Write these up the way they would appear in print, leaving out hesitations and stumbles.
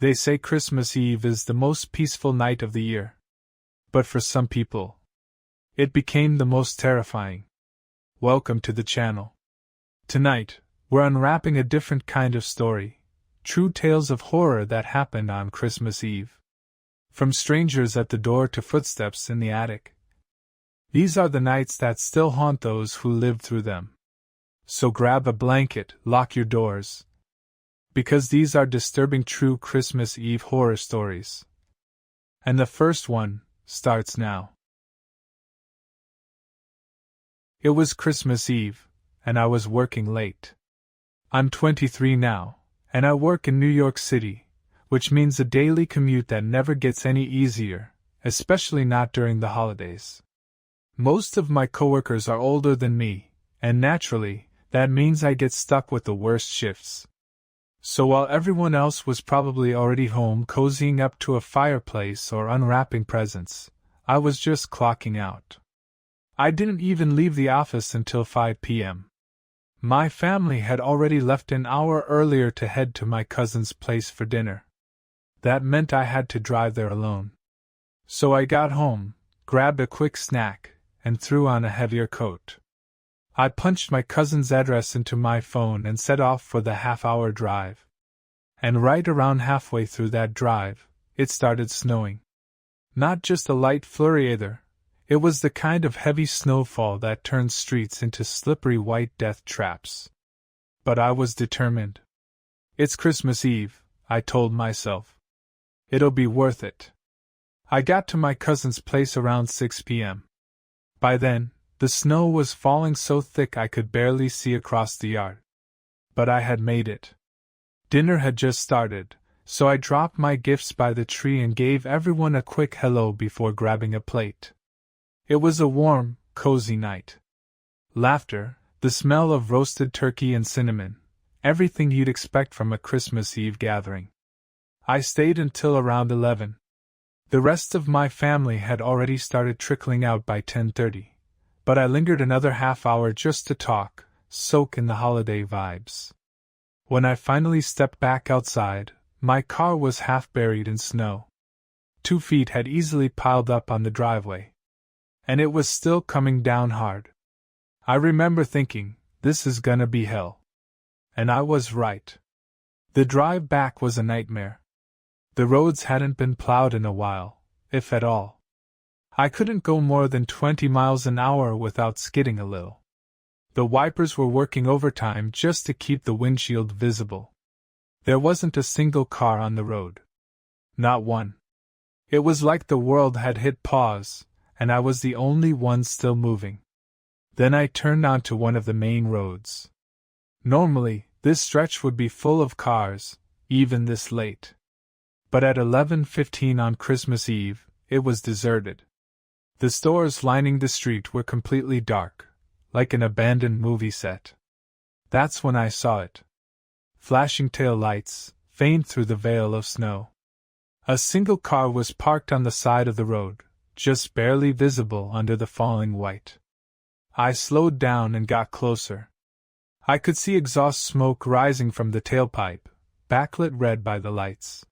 They say Christmas Eve is the most peaceful night of the year. But for some people, it became the most terrifying. Welcome to the channel. Tonight, we're unwrapping a different kind of story. True tales of horror that happened on Christmas Eve. From strangers at the door to footsteps in the attic. These are the nights that still haunt those who lived through them. So grab a blanket, lock your doors. Because these are disturbing true Christmas Eve horror stories. And the first one starts now. It was Christmas Eve, and I was working late. I'm 23 now, and I work in New York City, which means a daily commute that never gets any easier, especially not during the holidays. Most of my coworkers are older than me, and naturally, that means I get stuck with the worst shifts. So while everyone else was probably already home cozying up to a fireplace or unwrapping presents, I was just clocking out. I didn't even leave the office until 5 p.m. My family had already left an hour earlier to head to my cousin's place for dinner. That meant I had to drive there alone. So I got home, grabbed a quick snack, and threw on a heavier coat. I punched my cousin's address into my phone and set off for the half-hour drive. And right around halfway through that drive, it started snowing. Not just a light flurry either. It was the kind of heavy snowfall that turns streets into slippery white death traps. But I was determined. It's Christmas Eve, I told myself. It'll be worth it. I got to my cousin's place around 6 p.m. By then, the snow was falling so thick I could barely see across the yard. But I had made it. Dinner had just started, so I dropped my gifts by the tree and gave everyone a quick hello before grabbing a plate. It was a warm, cozy night. Laughter, the smell of roasted turkey and cinnamon, everything you'd expect from a Christmas Eve gathering. I stayed until around 11. The rest of my family had already started trickling out by 10:30, but I lingered another half hour just to talk, soak in the holiday vibes. When I finally stepped back outside, my car was half buried in snow. 2 feet had easily piled up on the driveway. And it was still coming down hard. I remember thinking, this is gonna be hell. And I was right. The drive back was a nightmare. The roads hadn't been plowed in a while, if at all. I couldn't go more than 20 miles an hour without skidding a little. The wipers were working overtime just to keep the windshield visible. There wasn't a single car on the road. Not one. It was like the world had hit pause, and I was the only one still moving. Then I turned onto one of the main roads. Normally, this stretch would be full of cars, even this late. But at 11:15 on Christmas Eve, it was deserted. The stores lining the street were completely dark, like an abandoned movie set. That's when I saw it. Flashing tail lights, faint through the veil of snow. A single car was parked on the side of the road, just barely visible under the falling white. I slowed down and got closer. I could see exhaust smoke rising from the tailpipe, backlit red by the lights.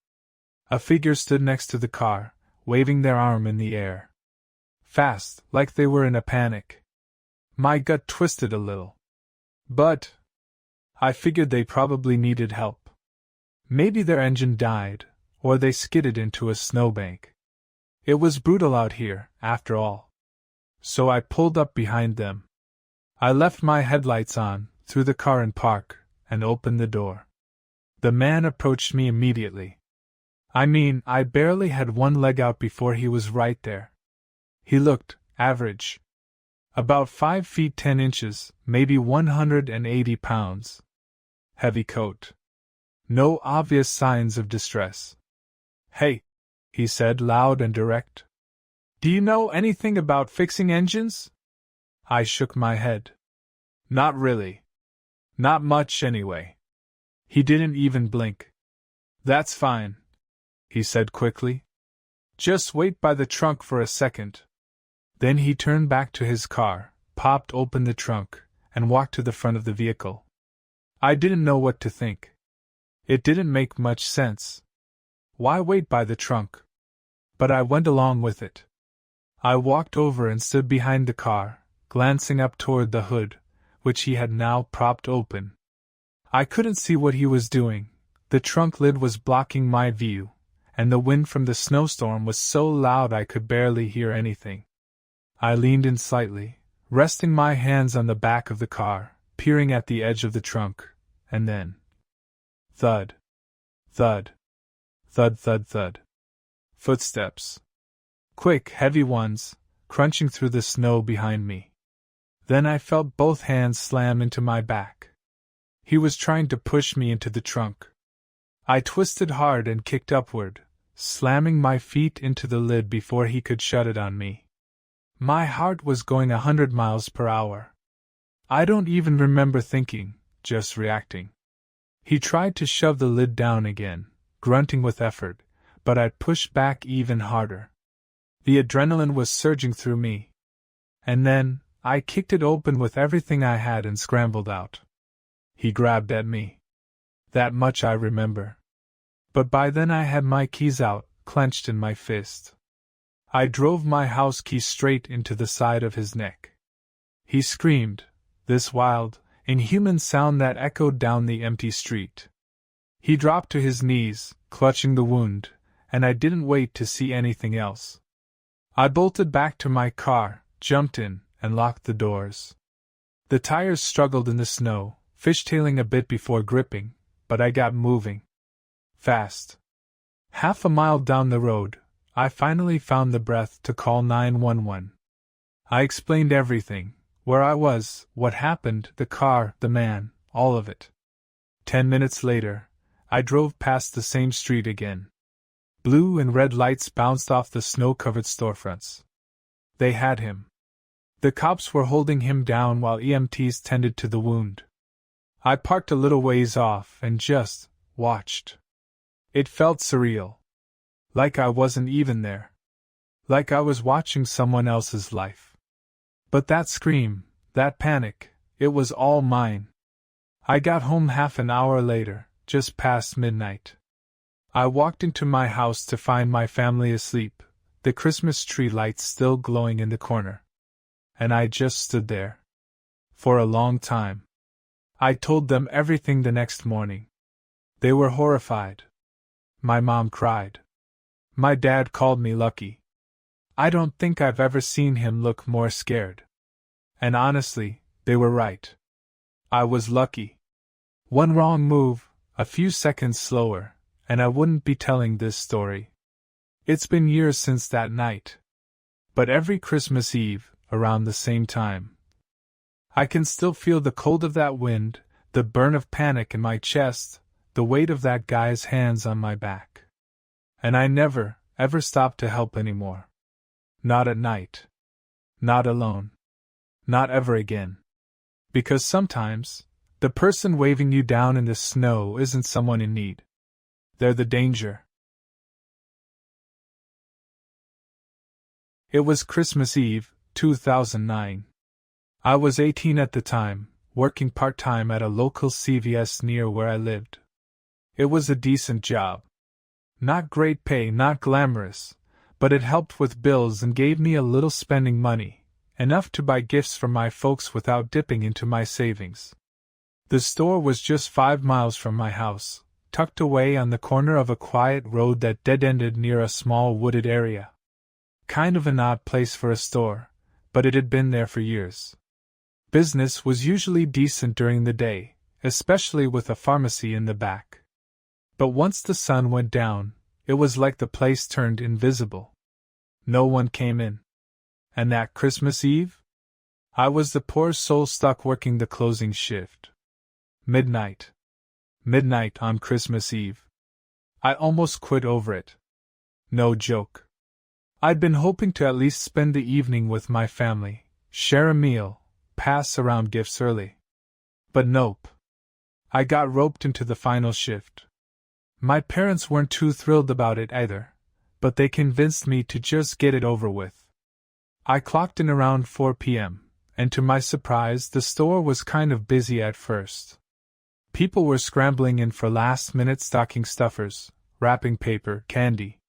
A figure stood next to the car, waving their arm in the air. Fast, like they were in a panic. My gut twisted a little. But I figured they probably needed help. Maybe their engine died, or they skidded into a snowbank. It was brutal out here, after all. So I pulled up behind them. I left my headlights on, threw the car in park, and opened the door. The man approached me immediately. I barely had one leg out before he was right there. He looked average. About 5 feet 10 inches, maybe 180 pounds. Heavy coat. No obvious signs of distress. "Hey," he said loud and direct. "Do you know anything about fixing engines?" I shook my head. "Not really. Not much, anyway." He didn't even blink. "That's fine," he said quickly. "Just wait by the trunk for a second." Then he turned back to his car, popped open the trunk, and walked to the front of the vehicle. I didn't know what to think. It didn't make much sense. Why wait by the trunk? But I went along with it. I walked over and stood behind the car, glancing up toward the hood, which he had now propped open. I couldn't see what he was doing. The trunk lid was blocking my view, and the wind from the snowstorm was so loud I could barely hear anything. I leaned in slightly, resting my hands on the back of the car, peering at the edge of the trunk, and then thud, thud, thud, thud, thud. Footsteps. Quick, heavy ones, crunching through the snow behind me. Then I felt both hands slam into my back. He was trying to push me into the trunk. I twisted hard and kicked upward, slamming my feet into the lid before he could shut it on me. My heart was going 100 miles per hour. I don't even remember thinking, just reacting. He tried to shove the lid down again, grunting with effort, but I pushed back even harder. The adrenaline was surging through me. And then, I kicked it open with everything I had and scrambled out. He grabbed at me. That much I remember. But by then I had my keys out, clenched in my fist. I drove my house key straight into the side of his neck. He screamed, this wild, inhuman sound that echoed down the empty street. He dropped to his knees, clutching the wound, and I didn't wait to see anything else. I bolted back to my car, jumped in, and locked the doors. The tires struggled in the snow, fishtailing a bit before gripping, but I got moving. Fast. Half a mile down the road, I finally found the breath to call 911. I explained everything, where I was, what happened, the car, the man, all of it. 10 minutes later, I drove past the same street again. Blue and red lights bounced off the snow-covered storefronts. They had him. The cops were holding him down while EMTs tended to the wound. I parked a little ways off and just watched. It felt surreal. Like I wasn't even there. Like I was watching someone else's life. But that scream, that panic, it was all mine. I got home half an hour later, just past midnight. I walked into my house to find my family asleep, the Christmas tree lights still glowing in the corner. And I just stood there. For a long time. I told them everything the next morning. They were horrified. My mom cried. My dad called me lucky. I don't think I've ever seen him look more scared. And honestly, they were right. I was lucky. One wrong move, a few seconds slower, and I wouldn't be telling this story. It's been years since that night. But every Christmas Eve, around the same time, I can still feel the cold of that wind, the burn of panic in my chest, the weight of that guy's hands on my back. And I never, ever stopped to help anymore. Not at night. Not alone. Not ever again. Because sometimes, the person waving you down in the snow isn't someone in need. They're the danger. It was Christmas Eve, 2009. I was 18 at the time, working part-time at a local CVS near where I lived. It was a decent job. Not great pay, not glamorous, but it helped with bills and gave me a little spending money, enough to buy gifts for my folks without dipping into my savings. The store was just 5 miles from my house, tucked away on the corner of a quiet road that dead-ended near a small wooded area. Kind of an odd place for a store, but it had been there for years. Business was usually decent during the day, especially with a pharmacy in the back. But once the sun went down, it was like the place turned invisible. No one came in. And that Christmas Eve? I was the poor soul stuck working the closing shift. Midnight. Midnight on Christmas Eve. I almost quit over it. No joke. I'd been hoping to at least spend the evening with my family, share a meal, pass around gifts early. But nope. I got roped into the final shift. My parents weren't too thrilled about it either, but they convinced me to just get it over with. I clocked in around 4 p.m., and to my surprise the store was kind of busy at first. People were scrambling in for last-minute stocking stuffers, wrapping paper, candy.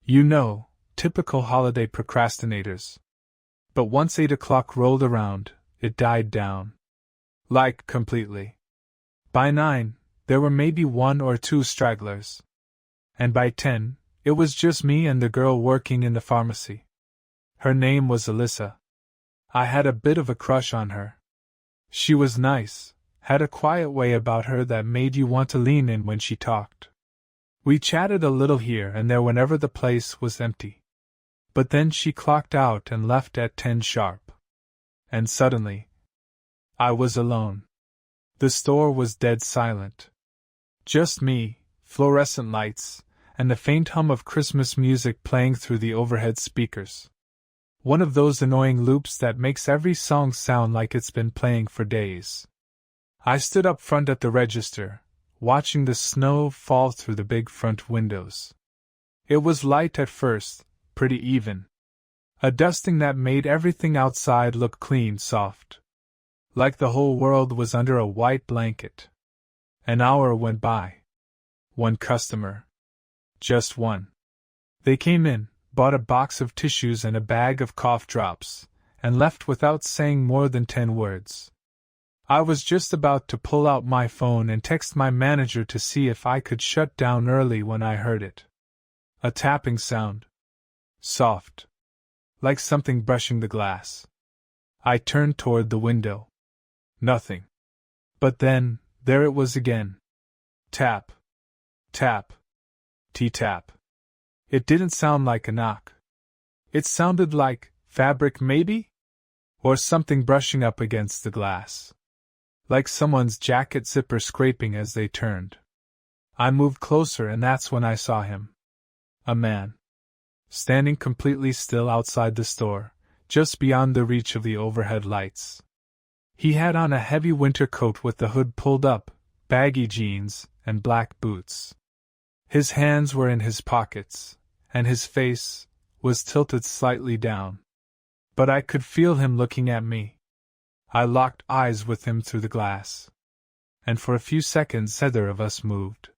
You know, typical holiday procrastinators. But once 8 o'clock rolled around, it died down. Like, completely. By 9, there were maybe 1 or 2 stragglers. And by 10, it was just me and the girl working in the pharmacy. Her name was Alyssa. I had a bit of a crush on her. She was nice, had a quiet way about her that made you want to lean in when she talked. We chatted a little here and there whenever the place was empty. But then she clocked out and left at 10 sharp. And suddenly, I was alone. The store was dead silent. Just me, fluorescent lights, and the faint hum of Christmas music playing through the overhead speakers. One of those annoying loops that makes every song sound like it's been playing for days. I stood up front at the register, watching the snow fall through the big front windows. It was light at first, pretty even. A dusting that made everything outside look clean, soft. Like the whole world was under a white blanket. An hour went by. One customer. Just one. They came in, bought a box of tissues and a bag of cough drops, and left without saying more than 10 words. I was just about to pull out my phone and text my manager to see if I could shut down early when I heard it. A tapping sound. Soft. Like something brushing the glass. I turned toward the window. Nothing. But then, there it was again. Tap. Tap. T-tap. It didn't sound like a knock. It sounded like fabric, maybe? Or something brushing up against the glass. Like someone's jacket zipper scraping as they turned. I moved closer and that's when I saw him. A man. Standing completely still outside the store, just beyond the reach of the overhead lights. He had on a heavy winter coat with the hood pulled up, baggy jeans, and black boots. His hands were in his pockets, and his face was tilted slightly down. But I could feel him looking at me. I locked eyes with him through the glass. And for a few seconds neither of us moved.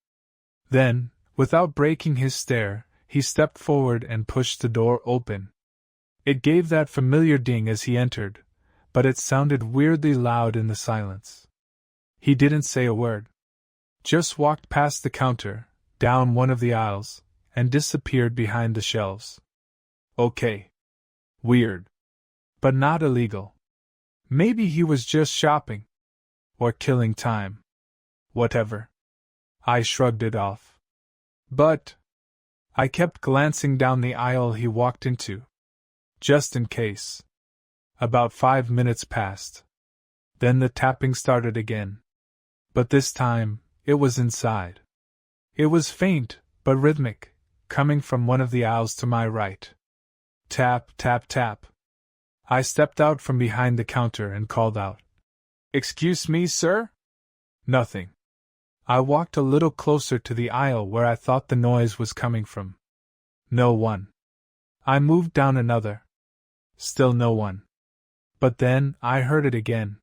Then, without breaking his stare, he stepped forward and pushed the door open. It gave that familiar ding as he entered, but it sounded weirdly loud in the silence. He didn't say a word. Just walked past the counter, down one of the aisles, and disappeared behind the shelves. Okay. Weird. But not illegal. Maybe he was just shopping. Or killing time. Whatever. I shrugged it off. But I kept glancing down the aisle he walked into. Just in case. About 5 minutes passed. Then the tapping started again. But this time, it was inside. It was faint, but rhythmic, coming from one of the aisles to my right. Tap, tap, tap. I stepped out from behind the counter and called out. Excuse me, sir? Nothing. I walked a little closer to the aisle where I thought the noise was coming from. No one. I moved down another. Still no one. But then, I heard it again.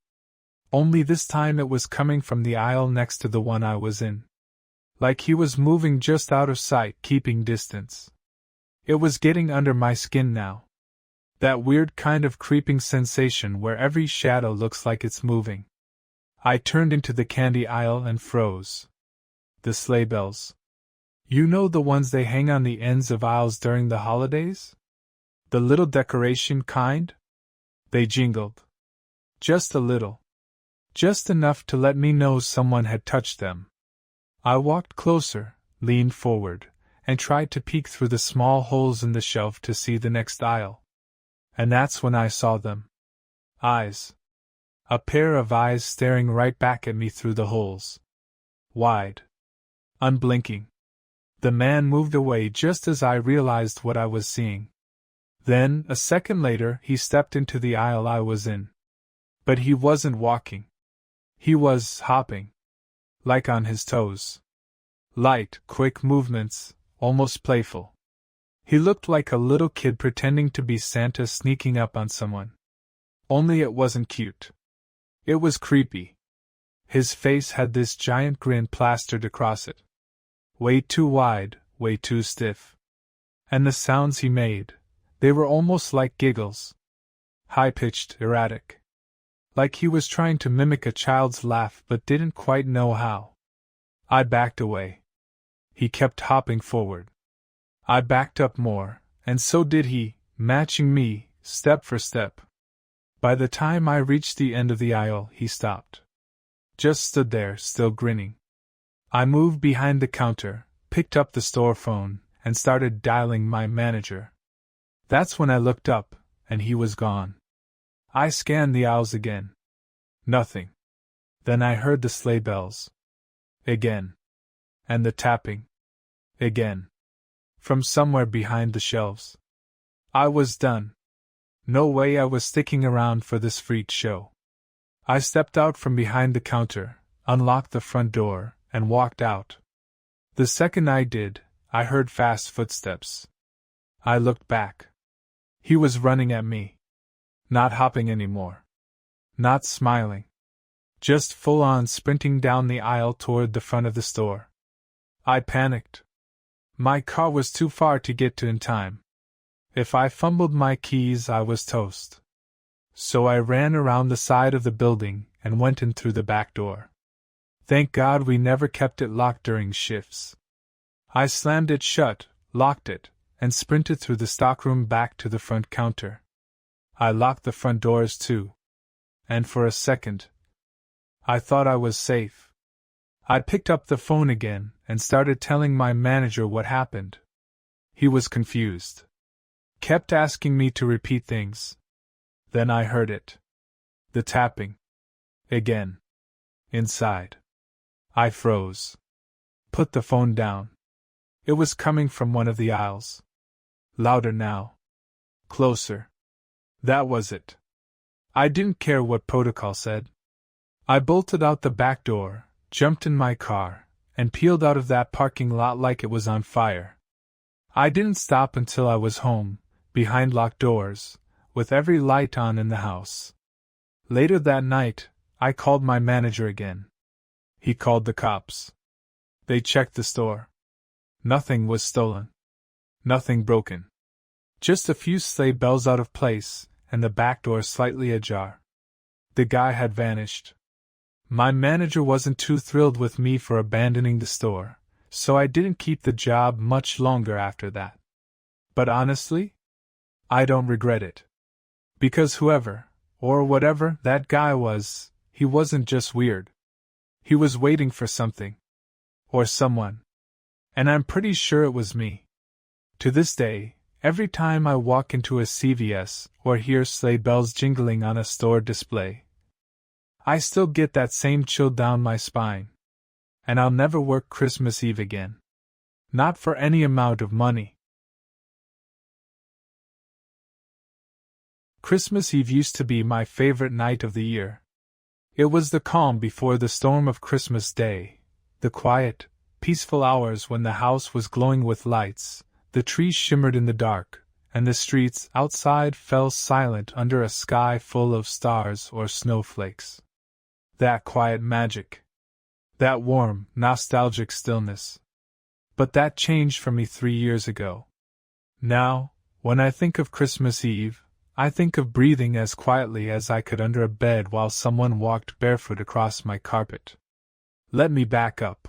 Only this time it was coming from the aisle next to the one I was in. Like he was moving just out of sight, keeping distance. It was getting under my skin now. That weird kind of creeping sensation where every shadow looks like it's moving. I turned into the candy aisle and froze. The sleigh bells. You know the ones they hang on the ends of aisles during the holidays? The little decoration kind? They jingled. Just a little. Just enough to let me know someone had touched them. I walked closer, leaned forward, and tried to peek through the small holes in the shelf to see the next aisle. And that's when I saw them. Eyes. A pair of eyes staring right back at me through the holes. Wide. Unblinking. The man moved away just as I realized what I was seeing. Then, a second later, he stepped into the aisle I was in. But he wasn't walking. He was hopping. Like on his toes. Light, quick movements, almost playful. He looked like a little kid pretending to be Santa sneaking up on someone. Only it wasn't cute. It was creepy. His face had this giant grin plastered across it. Way too wide, way too stiff. And the sounds he made, they were almost like giggles. High-pitched, erratic. Like he was trying to mimic a child's laugh but didn't quite know how. I backed away. He kept hopping forward. I backed up more, and so did he, matching me, step for step. By the time I reached the end of the aisle, he stopped. Just stood there, still grinning. I moved behind the counter, picked up the store phone, and started dialing my manager. That's when I looked up, and he was gone. I scanned the aisles again. Nothing. Then I heard the sleigh bells. Again. And the tapping. Again. From somewhere behind the shelves. I was done. No way I was sticking around for this freak show. I stepped out from behind the counter, unlocked the front door, and walked out. The second I did, I heard fast footsteps. I looked back. He was running at me. Not hopping anymore. Not smiling. Just full-on sprinting down the aisle toward the front of the store. I panicked. My car was too far to get to in time. If I fumbled my keys, I was toast. So I ran around the side of the building and went in through the back door. Thank God we never kept it locked during shifts. I slammed it shut, locked it, and sprinted through the stockroom back to the front counter. I locked the front doors too. And for a second, I thought I was safe. I picked up the phone again and started telling my manager what happened. He was confused. Kept asking me to repeat things. Then I heard it. The tapping. Again. Inside. I froze. Put the phone down. It was coming from one of the aisles. Louder now. Closer. That was it. I didn't care what protocol said. I bolted out the back door, jumped in my car, and peeled out of that parking lot like it was on fire. I didn't stop until I was home, behind locked doors, with every light on in the house. Later that night, I called my manager again. He called the cops. They checked the store. Nothing was stolen. Nothing broken. Just a few sleigh bells out of place, and the back door slightly ajar. The guy had vanished. My manager wasn't too thrilled with me for abandoning the store, so I didn't keep the job much longer after that. But honestly, I don't regret it. Because whoever, or whatever, that guy was, he wasn't just weird. He was waiting for something. Or someone. And I'm pretty sure it was me. To this day, every time I walk into a CVS or hear sleigh bells jingling on a store display, I still get that same chill down my spine. And I'll never work Christmas Eve again. Not for any amount of money. Christmas Eve used to be my favorite night of the year. It was the calm before the storm of Christmas Day, the quiet, peaceful hours when the house was glowing with lights, the trees shimmered in the dark, and the streets outside fell silent under a sky full of stars or snowflakes. That quiet magic. That warm, nostalgic stillness. But that changed for me 3 years ago. Now, when I think of Christmas Eve, I think of breathing as quietly as I could under a bed while someone walked barefoot across my carpet. Let me back up.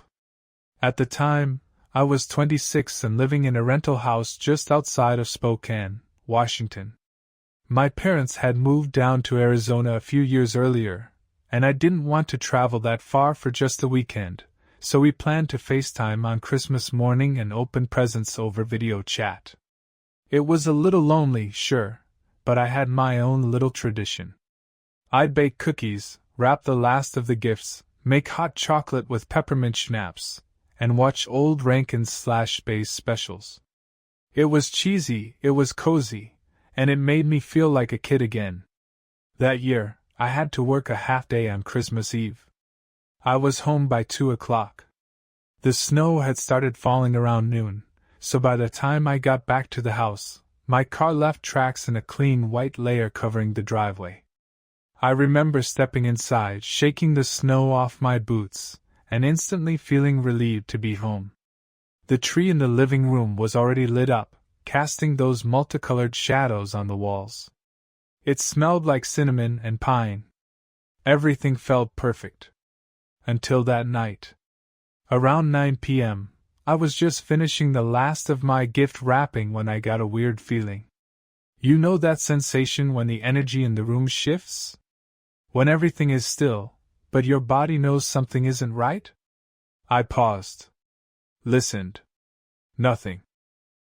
At the time, I was 26 and living in a rental house just outside of Spokane, Washington. My parents had moved down to Arizona a few years earlier, and I didn't want to travel that far for just the weekend, so we planned to FaceTime on Christmas morning and open presents over video chat. It was a little lonely, sure, but I had my own little tradition. I'd bake cookies, wrap the last of the gifts, make hot chocolate with peppermint schnapps, and watch old Rankin/Bass specials. It was cheesy, it was cozy, and it made me feel like a kid again. That year, I had to work a half day on Christmas Eve. I was home by 2 o'clock. The snow had started falling around noon, so by the time I got back to the house, my car left tracks in a clean white layer covering the driveway. I remember stepping inside, shaking the snow off my boots, and instantly feeling relieved to be home. The tree in the living room was already lit up, casting those multicolored shadows on the walls. It smelled like cinnamon and pine. Everything felt perfect. Until that night. Around 9 p.m., I was just finishing the last of my gift wrapping when I got a weird feeling. You know that sensation when the energy in the room shifts? When everything is still, but your body knows something isn't right? I paused. Listened. Nothing.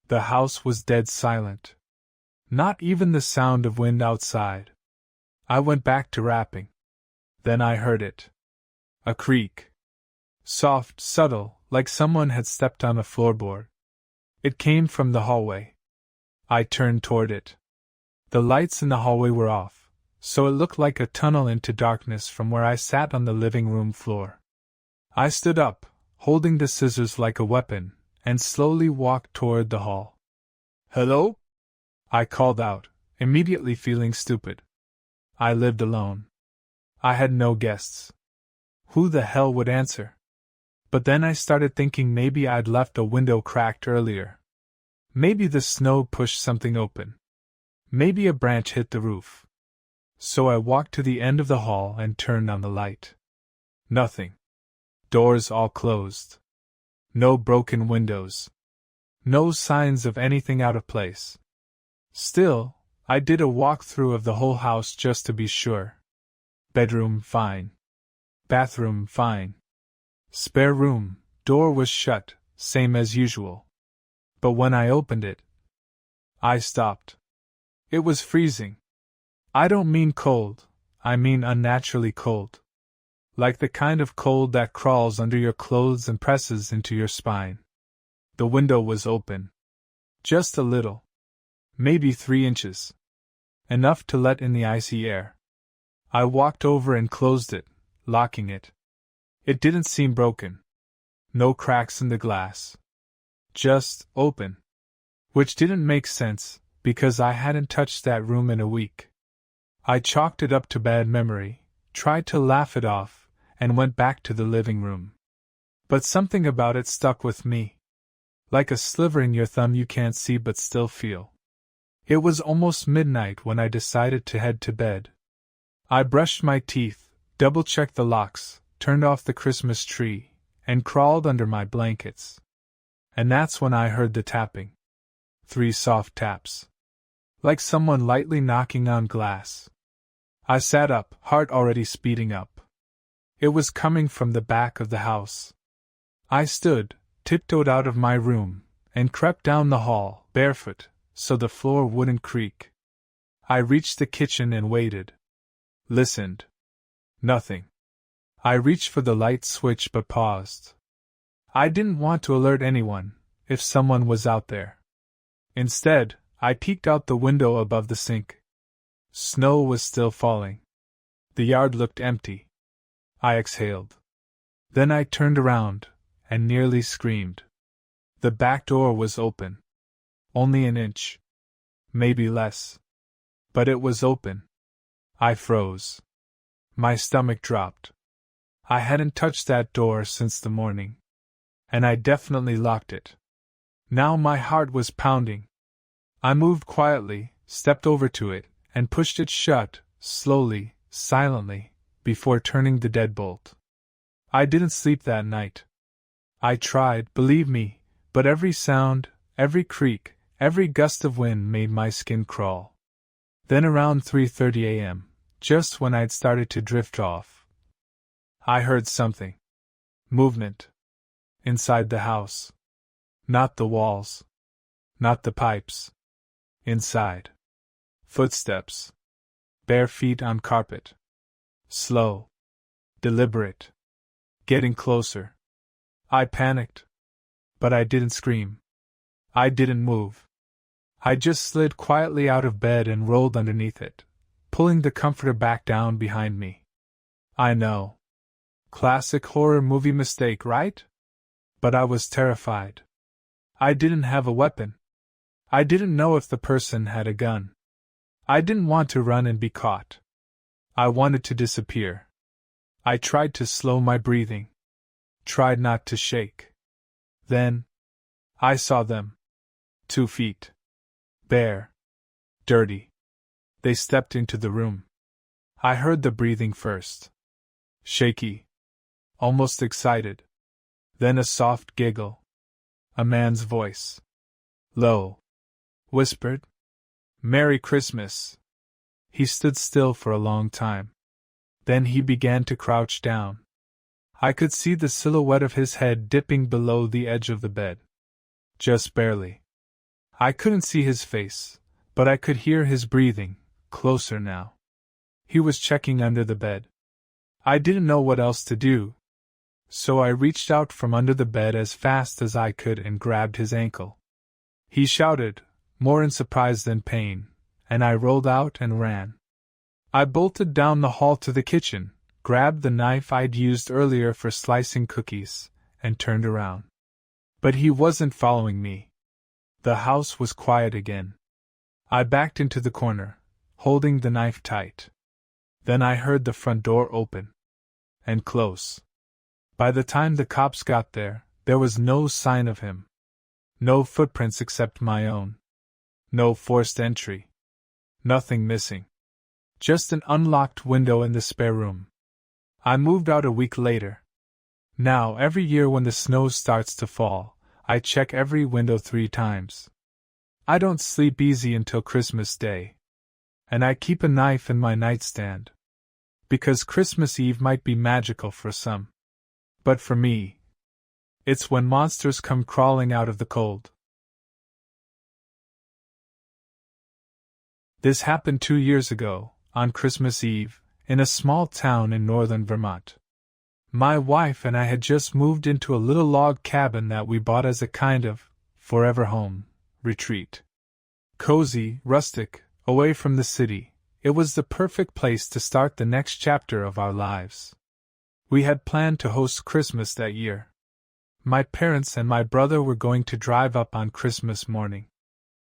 The house was dead silent. Not even the sound of wind outside. I went back to wrapping. Then I heard it. A creak. Soft, subtle, like someone had stepped on a floorboard. It came from the hallway. I turned toward it. The lights in the hallway were off, so it looked like a tunnel into darkness from where I sat on the living room floor. I stood up, holding the scissors like a weapon, and slowly walked toward the hall. "Hello?" I called out, immediately feeling stupid. I lived alone. I had no guests. Who the hell would answer? But then I started thinking maybe I'd left a window cracked earlier. Maybe the snow pushed something open. Maybe a branch hit the roof. So I walked to the end of the hall and turned on the light. Nothing. Doors all closed. No broken windows. No signs of anything out of place. Still, I did a walkthrough of the whole house just to be sure. Bedroom, fine. Bathroom, fine. Spare room, door was shut, same as usual. But when I opened it, I stopped. It was freezing. I don't mean cold, I mean unnaturally cold. Like the kind of cold that crawls under your clothes and presses into your spine. The window was open. Just a little. Maybe 3 inches. Enough to let in the icy air. I walked over and closed it, locking it. It didn't seem broken. No cracks in the glass. Just open. Which didn't make sense, because I hadn't touched that room in a week. I chalked it up to bad memory, tried to laugh it off, and went back to the living room. But something about it stuck with me. Like a sliver in your thumb you can't see but still feel. It was almost midnight when I decided to head to bed. I brushed my teeth, double-checked the locks, turned off the Christmas tree, and crawled under my blankets. And that's when I heard the tapping. 3 soft taps. Like someone lightly knocking on glass. I sat up, heart already speeding up. It was coming from the back of the house. I stood, tiptoed out of my room, and crept down the hall, barefoot, so the floor wouldn't creak. I reached the kitchen and waited. Listened. Nothing. I reached for the light switch but paused. I didn't want to alert anyone, if someone was out there. Instead, I peeked out the window above the sink. Snow was still falling. The yard looked empty. I exhaled. Then I turned around, and nearly screamed. The back door was open. Only an inch. Maybe less. But it was open. I froze. My stomach dropped. I hadn't touched that door since the morning. And I definitely locked it. Now my heart was pounding. I moved quietly, stepped over to it, and pushed it shut, slowly, silently, before turning the deadbolt. I didn't sleep that night. I tried, believe me, but every sound, every creak, every gust of wind made my skin crawl. Then around 3:30 a.m., just when I'd started to drift off, I heard something. Movement. Inside the house. Not the walls. Not the pipes. Inside. Footsteps. Bare feet on carpet. Slow. Deliberate. Getting closer. I panicked. But I didn't scream. I didn't move. I just slid quietly out of bed and rolled underneath it, pulling the comforter back down behind me. I know. Classic horror movie mistake, right? But I was terrified. I didn't have a weapon. I didn't know if the person had a gun. I didn't want to run and be caught. I wanted to disappear. I tried to slow my breathing. Tried not to shake. Then, I saw them. 2 feet. Bare. Dirty. They stepped into the room. I heard the breathing first. Shaky. Almost excited. Then a soft giggle. A man's voice. Low. Whispered. Merry Christmas. He stood still for a long time. Then he began to crouch down. I could see the silhouette of his head dipping below the edge of the bed. Just barely. I couldn't see his face, but I could hear his breathing, closer now. He was checking under the bed. I didn't know what else to do, so I reached out from under the bed as fast as I could and grabbed his ankle. He shouted, more in surprise than pain, and I rolled out and ran. I bolted down the hall to the kitchen, grabbed the knife I'd used earlier for slicing cookies, and turned around. But he wasn't following me. The house was quiet again. I backed into the corner, holding the knife tight. Then I heard the front door open. And close. By the time the cops got there was no sign of him. No footprints except my own. No forced entry. Nothing missing. Just an unlocked window in the spare room. I moved out a week later. Now, every year when the snow starts to fall, I check every window 3 times. I don't sleep easy until Christmas Day. And I keep a knife in my nightstand. Because Christmas Eve might be magical for some. But for me, it's when monsters come crawling out of the cold. This happened 2 years ago, on Christmas Eve, in a small town in northern Vermont. My wife and I had just moved into a little log cabin that we bought as a kind of forever home retreat. Cozy, rustic, away from the city, it was the perfect place to start the next chapter of our lives. We had planned to host Christmas that year. My parents and my brother were going to drive up on Christmas morning.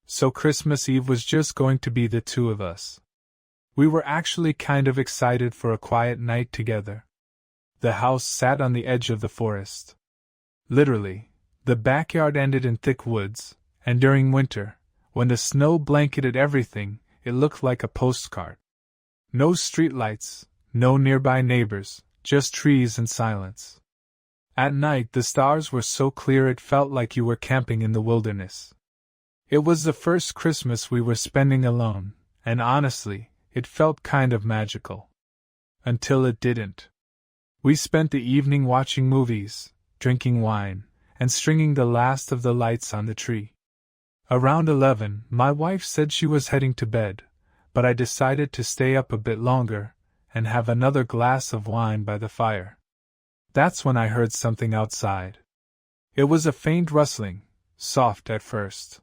So Christmas Eve was just going to be the 2 of us. We were actually kind of excited for a quiet night together. The house sat on the edge of the forest. Literally, the backyard ended in thick woods, and during winter, when the snow blanketed everything, it looked like a postcard. No streetlights, no nearby neighbors, just trees and silence. At night the stars were so clear it felt like you were camping in the wilderness. It was the first Christmas we were spending alone, and honestly, it felt kind of magical. Until it didn't. We spent the evening watching movies, drinking wine, and stringing the last of the lights on the tree. Around 11, my wife said she was heading to bed, but I decided to stay up a bit longer and have another glass of wine by the fire. That's when I heard something outside. It was a faint rustling, soft at first.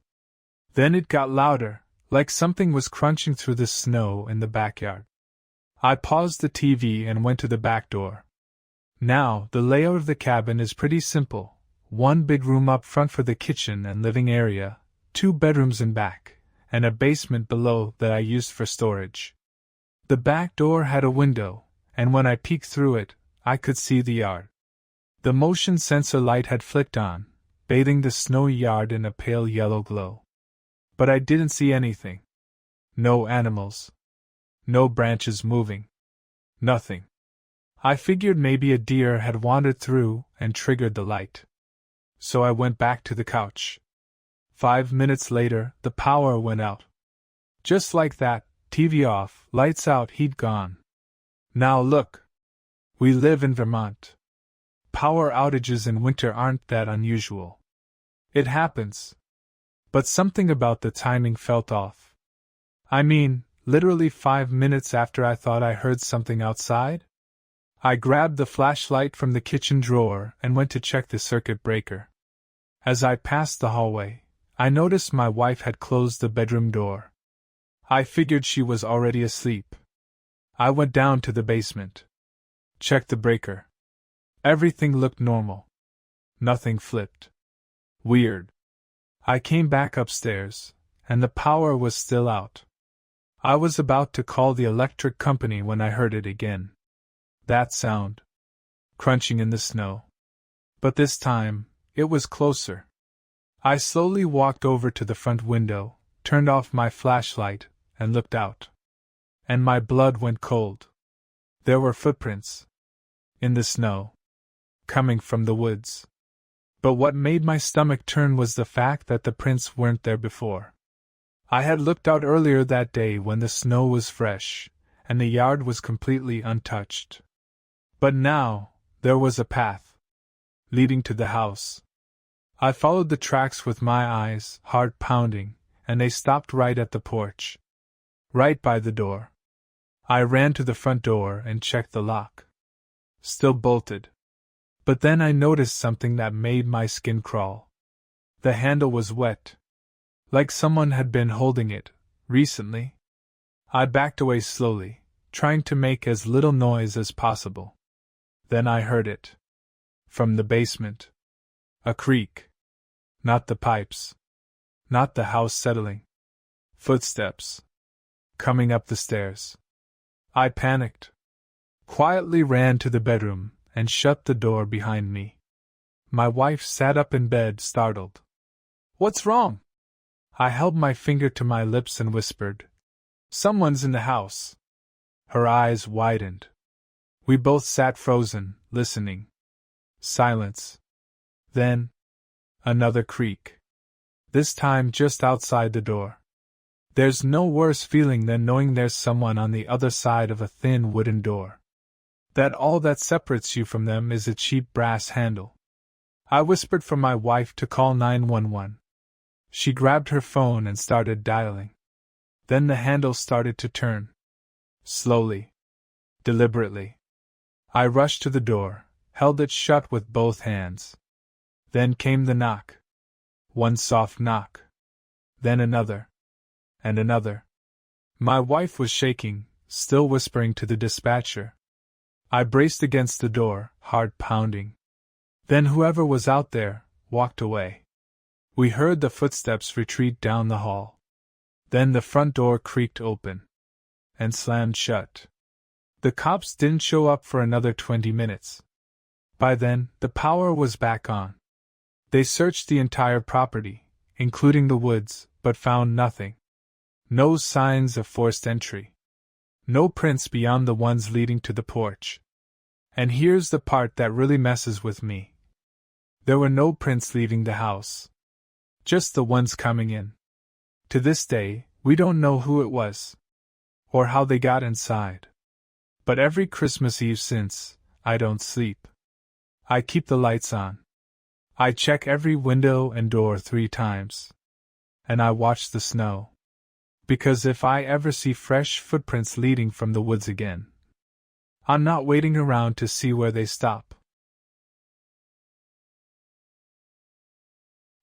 Then it got louder, like something was crunching through the snow in the backyard. I paused the TV and went to the back door. Now, the layout of the cabin is pretty simple. 1 big room up front for the kitchen and living area, 2 bedrooms in back, and a basement below that I used for storage. The back door had a window, and when I peeked through it, I could see the yard. The motion sensor light had flicked on, bathing the snowy yard in a pale yellow glow. But I didn't see anything. No animals. No branches moving. Nothing. I figured maybe a deer had wandered through and triggered the light. So I went back to the couch. 5 minutes later, the power went out. Just like that, TV off, lights out, heat gone. Now look. We live in Vermont. Power outages in winter aren't that unusual. It happens. But something about the timing felt off. I mean, literally 5 minutes after I thought I heard something outside? I grabbed the flashlight from the kitchen drawer and went to check the circuit breaker. As I passed the hallway, I noticed my wife had closed the bedroom door. I figured she was already asleep. I went down to the basement. Checked the breaker. Everything looked normal. Nothing flipped. Weird. I came back upstairs, and the power was still out. I was about to call the electric company when I heard it again. That sound. Crunching in the snow. But this time, it was closer. I slowly walked over to the front window, turned off my flashlight, and looked out. And my blood went cold. There were footprints. In the snow. Coming from the woods. But what made my stomach turn was the fact that the prints weren't there before. I had looked out earlier that day when the snow was fresh, and the yard was completely untouched. But now, there was a path. Leading to the house. I followed the tracks with my eyes, heart pounding, and they stopped right at the porch. Right by the door. I ran to the front door and checked the lock. Still bolted. But then I noticed something that made my skin crawl. The handle was wet. Like someone had been holding it, recently. I backed away slowly, trying to make as little noise as possible. Then I heard it. From the basement. A creak. Not the pipes. Not the house settling. Footsteps. Coming up the stairs. I panicked. Quietly ran to the bedroom and shut the door behind me. My wife sat up in bed, startled. "What's wrong?" I held my finger to my lips and whispered, "Someone's in the house." Her eyes widened. We both sat frozen, listening. Silence. Then, another creak. This time just outside the door. There's no worse feeling than knowing there's someone on the other side of a thin wooden door. That all that separates you from them is a cheap brass handle. I whispered for my wife to call 911. She grabbed her phone and started dialing. Then the handle started to turn. Slowly. Deliberately. I rushed to the door, held it shut with both hands. Then came the knock. One soft knock. Then another. And another. My wife was shaking, still whispering to the dispatcher. I braced against the door, heart pounding. Then whoever was out there walked away. We heard the footsteps retreat down the hall. Then the front door creaked open. And slammed shut. The cops didn't show up for another 20 minutes. By then, the power was back on. They searched the entire property, including the woods, but found nothing. No signs of forced entry. No prints beyond the ones leading to the porch. And here's the part that really messes with me. There were no prints leaving the house. Just the ones coming in. To this day, we don't know who it was. Or how they got inside. But every Christmas Eve since, I don't sleep. I keep the lights on. I check every window and door 3 times. And I watch the snow. Because if I ever see fresh footprints leading from the woods again, I'm not waiting around to see where they stop.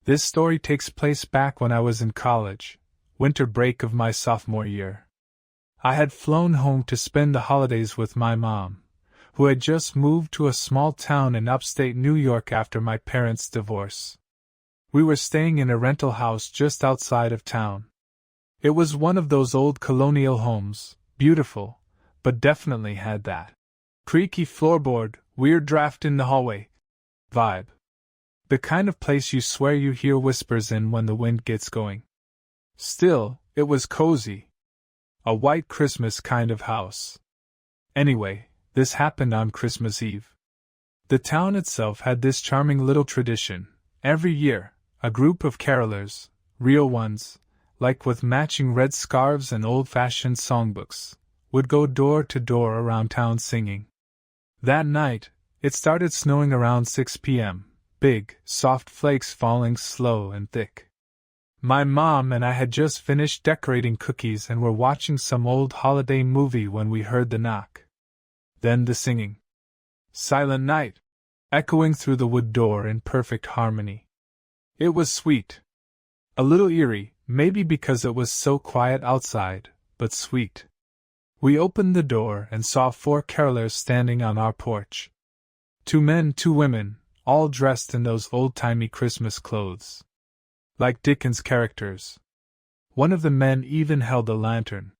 This story takes place back when I was in college, winter break of my sophomore year. I had flown home to spend the holidays with my mom, who had just moved to a small town in upstate New York after my parents' divorce. We were staying in a rental house just outside of town. It was one of those old colonial homes, beautiful, but definitely had that creaky floorboard, weird draft in the hallway vibe. The kind of place you swear you hear whispers in when the wind gets going. Still, it was cozy. A white Christmas kind of house. Anyway, this happened on Christmas Eve. The town itself had this charming little tradition. Every year, a group of carolers, real ones, like with matching red scarves and old-fashioned songbooks, would go door to door around town singing. That night, it started snowing around 6 p.m., big, soft flakes falling slow and thick. My mom and I had just finished decorating cookies and were watching some old holiday movie when we heard the knock. Then the singing. Silent Night, echoing through the wood door in perfect harmony. It was sweet. A little eerie, maybe because it was so quiet outside, but sweet. We opened the door and saw 4 carolers standing on our porch. 2 men, 2 women, all dressed in those old-timey Christmas clothes. Like Dickens characters. One of the men even held a lantern.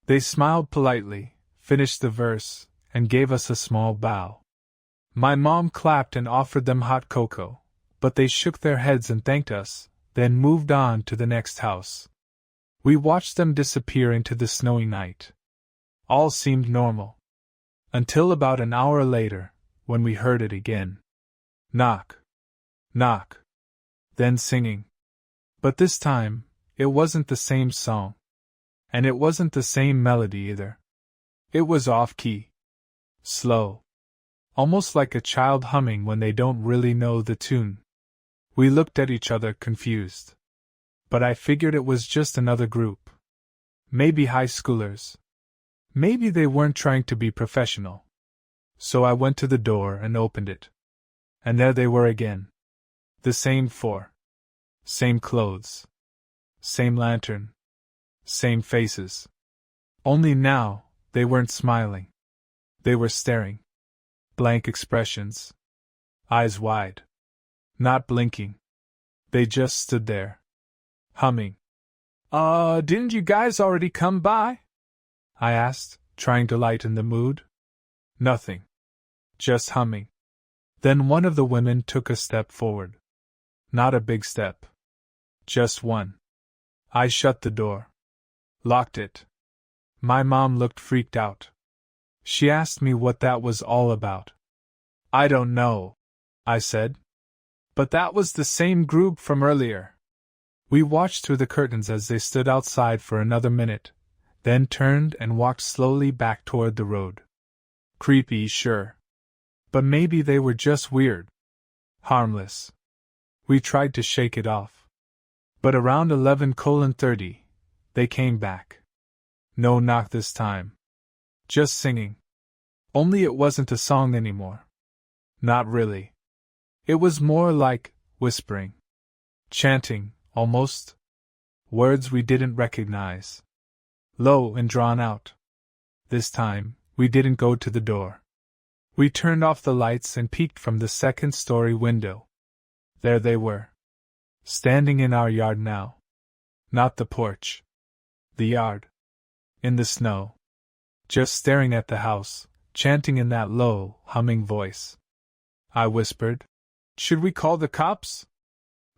They smiled politely, finished the verse, and gave us a small bow. My mom clapped and offered them hot cocoa, but they shook their heads and thanked us, then moved on to the next house. We watched them disappear into the snowy night. All seemed normal. Until about an hour later, when we heard it again. Knock. Knock. Then singing. But this time, it wasn't the same song. And it wasn't the same melody either. It was off-key. Slow. Almost like a child humming when they don't really know the tune. We looked at each other confused. But I figured it was just another group. Maybe high schoolers. Maybe they weren't trying to be professional. So I went to the door and opened it. And there they were again. The same four. Same clothes. Same lantern. Same faces. Only now, they weren't smiling. They were staring. Blank expressions. Eyes wide. Not blinking. They just stood there. Humming. Didn't you guys already come by? I asked, trying to lighten the mood. Nothing. Just humming. Then one of the women took a step forward. Not a big step. Just one. I shut the door. Locked it. My mom looked freaked out. She asked me what that was all about. I don't know, I said. But that was the same group from earlier. We watched through the curtains as they stood outside for another minute, then turned and walked slowly back toward the road. Creepy, sure. But maybe they were just weird. Harmless. We tried to shake it off. But around 11:30, they came back. No knock this time. Just singing. Only it wasn't a song anymore. Not really. It was more like whispering. Chanting, almost. Words we didn't recognize. Low and drawn out. This time, we didn't go to the door. We turned off the lights and peeked from the second-story window. There they were. Standing in our yard now. Not the porch. The yard. In the snow. Just staring at the house, chanting in that low, humming voice. I whispered, "Should we call the cops?"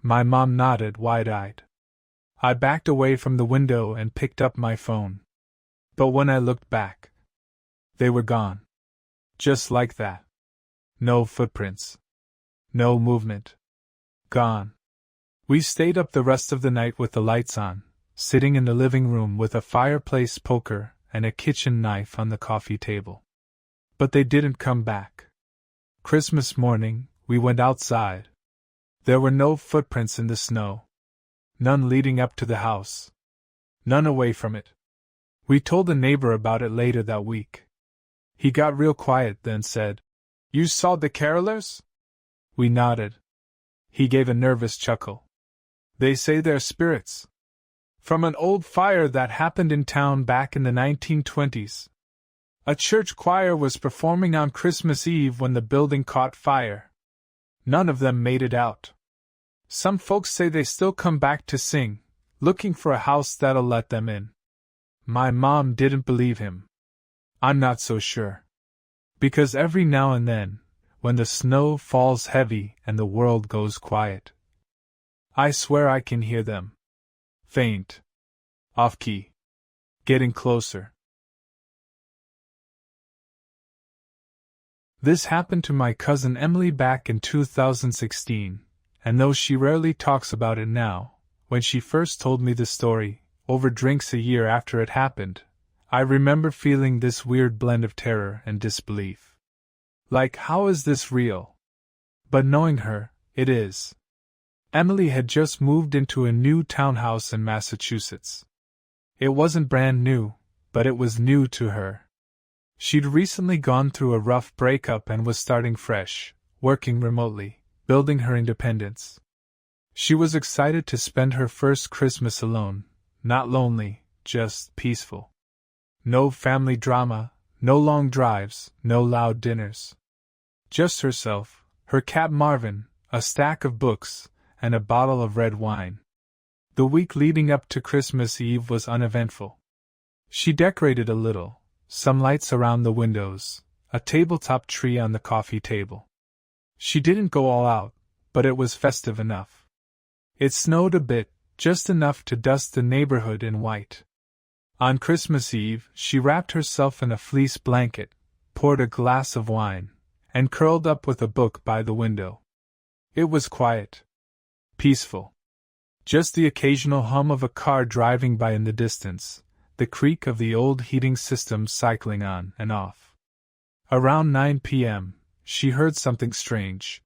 My mom nodded wide-eyed. I backed away from the window and picked up my phone. But when I looked back, they were gone. Just like that. No footprints. No movement. Gone. We stayed up the rest of the night with the lights on, sitting in the living room with a fireplace poker and a kitchen knife on the coffee table. But they didn't come back. Christmas morning, we went outside. There were no footprints in the snow. None leading up to the house. None away from it. We told a neighbor about it later that week. He got real quiet then said, "You saw the carolers?" We nodded. He gave a nervous chuckle. "They say they're spirits. From an old fire that happened in town back in the 1920s. A church choir was performing on Christmas Eve when the building caught fire. None of them made it out. Some folks say they still come back to sing, looking for a house that'll let them in." My mom didn't believe him. I'm not so sure. Because every now and then, when the snow falls heavy and the world goes quiet, I swear I can hear them. Faint. Off-key. Getting closer. This happened to my cousin Emily back in 2016, and though she rarely talks about it now, when she first told me the story, over drinks a year after it happened, I remember feeling this weird blend of terror and disbelief. Like, how is this real? But knowing her, it is. Emily had just moved into a new townhouse in Massachusetts. It wasn't brand new, but it was new to her. She'd recently gone through a rough breakup and was starting fresh, working remotely, building her independence. She was excited to spend her first Christmas alone, not lonely, just peaceful. No family drama, no long drives, no loud dinners. Just herself, her cat Marvin, a stack of books, and a bottle of red wine. The week leading up to Christmas Eve was uneventful. She decorated a little, some lights around the windows, a tabletop tree on the coffee table. She didn't go all out, but it was festive enough. It snowed a bit, just enough to dust the neighborhood in white. On Christmas Eve, she wrapped herself in a fleece blanket, poured a glass of wine, and curled up with a book by the window. It was quiet. Peaceful. Just the occasional hum of a car driving by in the distance, the creak of the old heating system cycling on and off. Around 9 p.m., she heard something strange.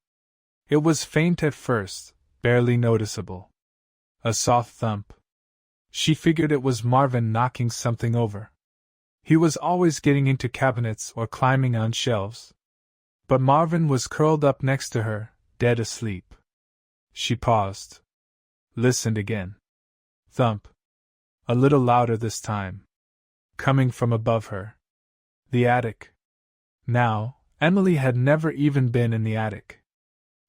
It was faint at first, barely noticeable. A soft thump. She figured it was Marvin knocking something over. He was always getting into cabinets or climbing on shelves. But Marvin was curled up next to her, dead asleep. She paused. Listened again. Thump. A little louder this time. Coming from above her. The attic. Now, Emily had never even been in the attic.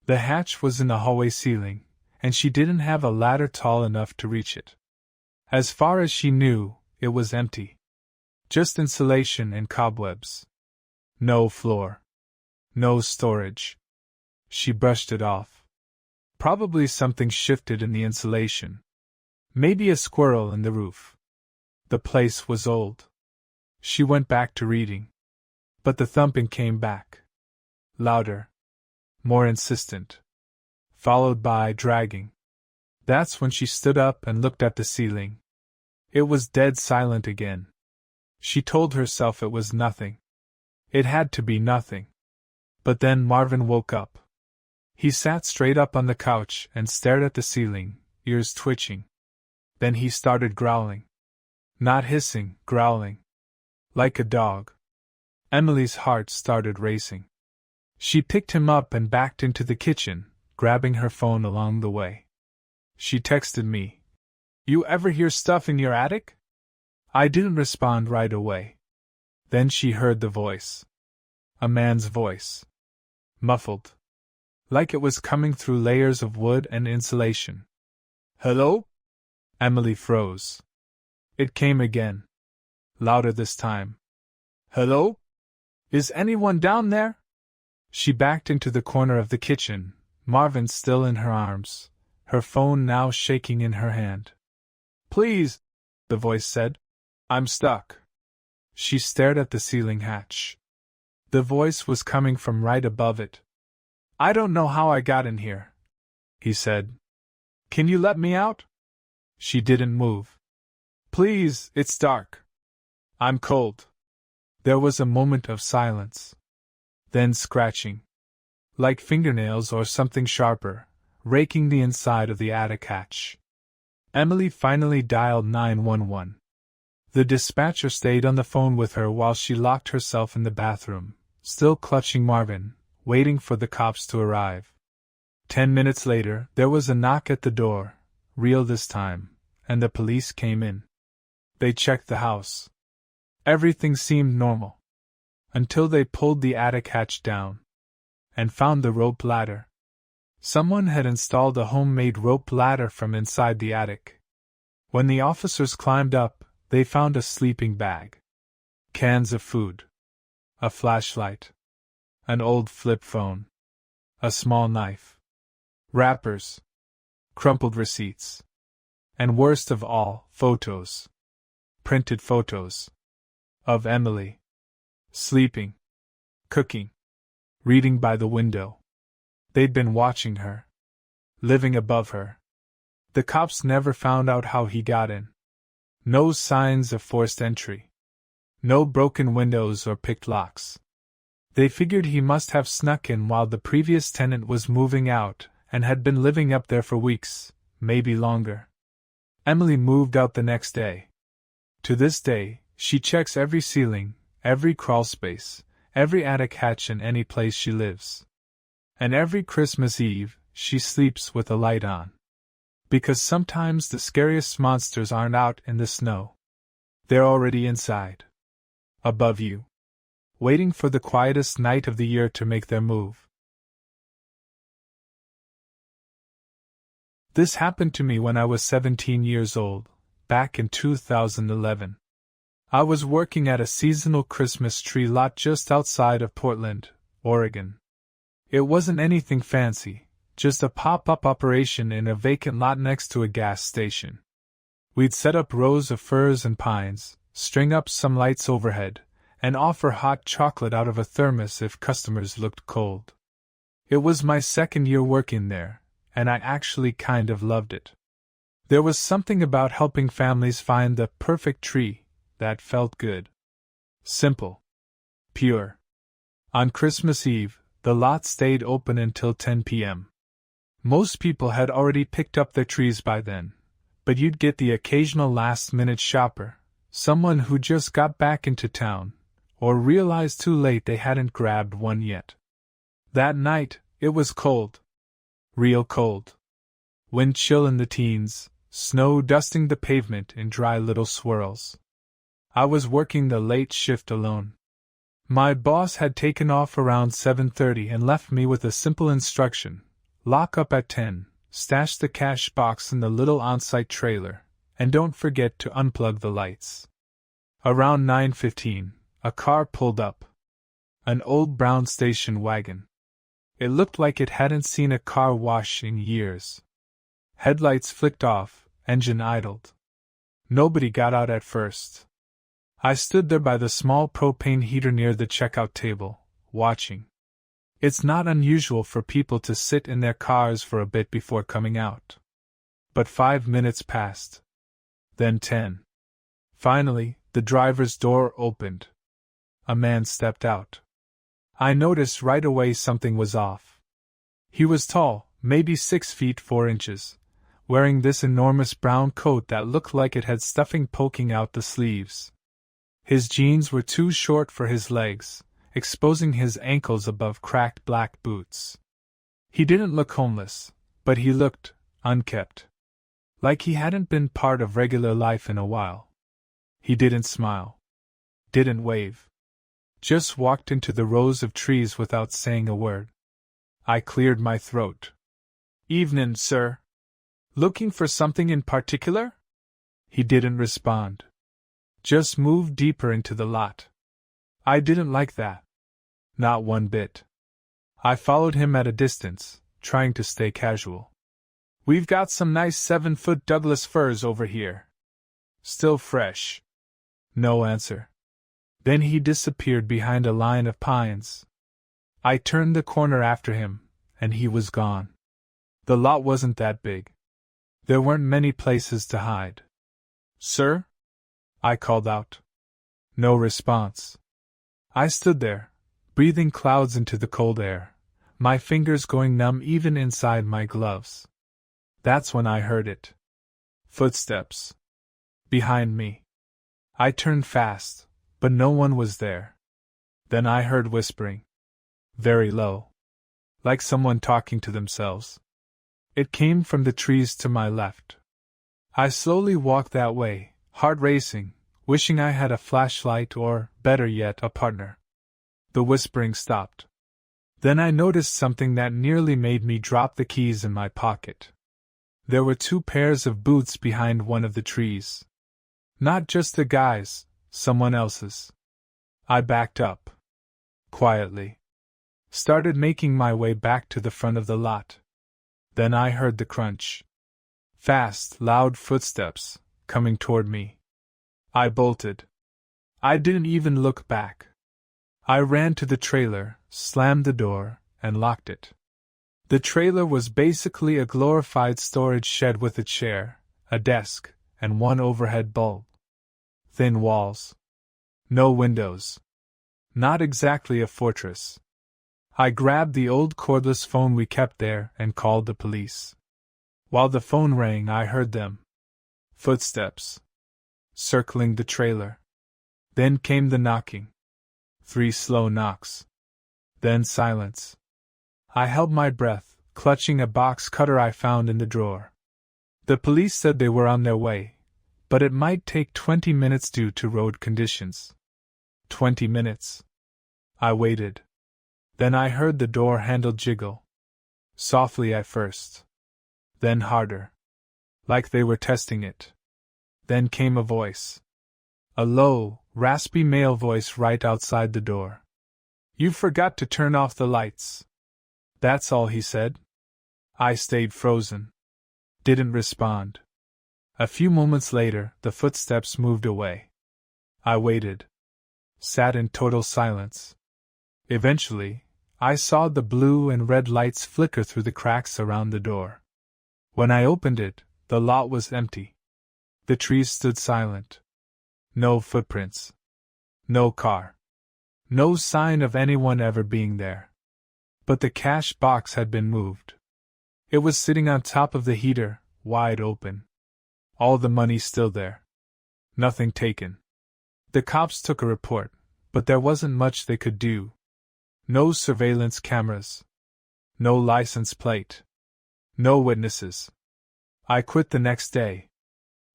The hatch was in the hallway ceiling, and she didn't have a ladder tall enough to reach it. As far as she knew, it was empty. Just insulation and cobwebs. No floor. No storage. She brushed it off. Probably something shifted in the insulation. Maybe a squirrel in the roof. The place was old. She went back to reading. But the thumping came back. Louder. More insistent. Followed by dragging. That's when she stood up and looked at the ceiling. It was dead silent again. She told herself it was nothing. It had to be nothing. But then Marvin woke up. He sat straight up on the couch and stared at the ceiling, ears twitching. Then he started growling. Not hissing, growling. Like a dog. Emily's heart started racing. She picked him up and backed into the kitchen, grabbing her phone along the way. She texted me. You ever hear stuff in your attic? I didn't respond right away. Then she heard the voice. A man's voice. Muffled. Like it was coming through layers of wood and insulation. Hello? Emily froze. It came again. Louder this time. Hello? Is anyone down there? She backed into the corner of the kitchen, Marvin still in her arms, her phone now shaking in her hand. Please, the voice said. I'm stuck. She stared at the ceiling hatch. The voice was coming from right above it. I don't know how I got in here, he said. Can you let me out? She didn't move. Please, it's dark. I'm cold. There was a moment of silence. Then scratching. Like fingernails or something sharper, raking the inside of the attic hatch. Emily finally dialed 911. The dispatcher stayed on the phone with her while she locked herself in the bathroom, still clutching Marvin, waiting for the cops to arrive. 10 minutes later, there was a knock at the door, real this time, and the police came in. They checked the house. Everything seemed normal. Until they pulled the attic hatch down. And found the rope ladder. Someone had installed a homemade rope ladder from inside the attic. When the officers climbed up, they found a sleeping bag. Cans of food. A flashlight. An old flip phone. A small knife. Wrappers. Crumpled receipts. And worst of all, photos. Printed photos. Of Emily. Sleeping. Cooking. Reading by the window. They'd been watching her. Living above her. The cops never found out how he got in. No signs of forced entry. No broken windows or picked locks. They figured he must have snuck in while the previous tenant was moving out and had been living up there for weeks, maybe longer. Emily moved out the next day. To this day, she checks every ceiling, every crawl space, every attic hatch in any place she lives. And every Christmas Eve, she sleeps with a light on. Because sometimes the scariest monsters aren't out in the snow. They're already inside. Above you. Waiting for the quietest night of the year to make their move. This happened to me when I was 17 years old, back in 2011. I was working at a seasonal Christmas tree lot just outside of Portland, Oregon. It wasn't anything fancy, just a pop-up operation in a vacant lot next to a gas station. We'd set up rows of firs and pines, string up some lights overhead, and offer hot chocolate out of a thermos if customers looked cold. It was my second year working there, and I actually kind of loved it. There was something about helping families find the perfect tree that felt good. Simple. Pure. On Christmas Eve, the lot stayed open until 10 p.m. Most people had already picked up their trees by then, but you'd get the occasional last-minute shopper, someone who just got back into town, or realized too late they hadn't grabbed one yet. That night, it was cold. Real cold. Wind chill in the teens, snow dusting the pavement in dry little swirls. I was working the late shift alone. My boss had taken off around 7:30 and left me with a simple instruction: lock up at 10, stash the cash box in the little on-site trailer, and don't forget to unplug the lights. Around 9:15, a car pulled up. An old brown station wagon. It looked like it hadn't seen a car wash in years. Headlights flicked off, engine idled. Nobody got out at first. I stood there by the small propane heater near the checkout table, watching. It's not unusual for people to sit in their cars for a bit before coming out. But 5 minutes passed. Then 10. Finally, the driver's door opened. A man stepped out. I noticed right away something was off. He was tall, maybe 6 feet 4 inches, wearing this enormous brown coat that looked like it had stuffing poking out the sleeves. His jeans were too short for his legs, exposing his ankles above cracked black boots. He didn't look homeless, but he looked unkempt. Like he hadn't been part of regular life in a while. He didn't smile. Didn't wave. Just walked into the rows of trees without saying a word. I cleared my throat. "Evenin', sir. Looking for something in particular?" He didn't respond. Just moved deeper into the lot. I didn't like that. Not one bit. I followed him at a distance, trying to stay casual. "We've got some nice 7-foot Douglas firs over here. Still fresh." No answer. Then he disappeared behind a line of pines. I turned the corner after him, and he was gone. The lot wasn't that big. There weren't many places to hide. "Sir?" I called out. No response. I stood there, breathing clouds into the cold air, my fingers going numb even inside my gloves. That's when I heard it. Footsteps. Behind me. I turned fast, but no one was there. Then I heard whispering. Very low. Like someone talking to themselves. It came from the trees to my left. I slowly walked that way, heart racing, wishing I had a flashlight or, better yet, a partner. The whispering stopped. Then I noticed something that nearly made me drop the keys in my pocket. There were 2 pairs of boots behind one of the trees. Not just a guy's, someone else's. I backed up. Quietly. Started making my way back to the front of the lot. Then I heard the crunch. Fast, loud footsteps, coming toward me. I bolted. I didn't even look back. I ran to the trailer, slammed the door, and locked it. The trailer was basically a glorified storage shed with a chair, a desk, and one overhead bulb. Thin walls. No windows. Not exactly a fortress. I grabbed the old cordless phone we kept there and called the police. While the phone rang, I heard them. Footsteps. Circling the trailer. Then came the knocking. 3 slow knocks. Then silence. I held my breath, clutching a box cutter I found in the drawer. The police said they were on their way, but it might take 20 minutes due to road conditions. 20 minutes. I waited. Then I heard the door handle jiggle. Softly at first. Then harder. Like they were testing it. Then came a voice. A low, raspy male voice right outside the door. "You forgot to turn off the lights." That's all he said. I stayed frozen. Didn't respond. A few moments later, the footsteps moved away. I waited. Sat in total silence. Eventually, I saw the blue and red lights flicker through the cracks around the door. When I opened it, the lot was empty. The trees stood silent. No footprints. No car. No sign of anyone ever being there. But the cash box had been moved. It was sitting on top of the heater, wide open. All the money still there. Nothing taken. The cops took a report, but there wasn't much they could do. No surveillance cameras. No license plate. No witnesses. I quit the next day.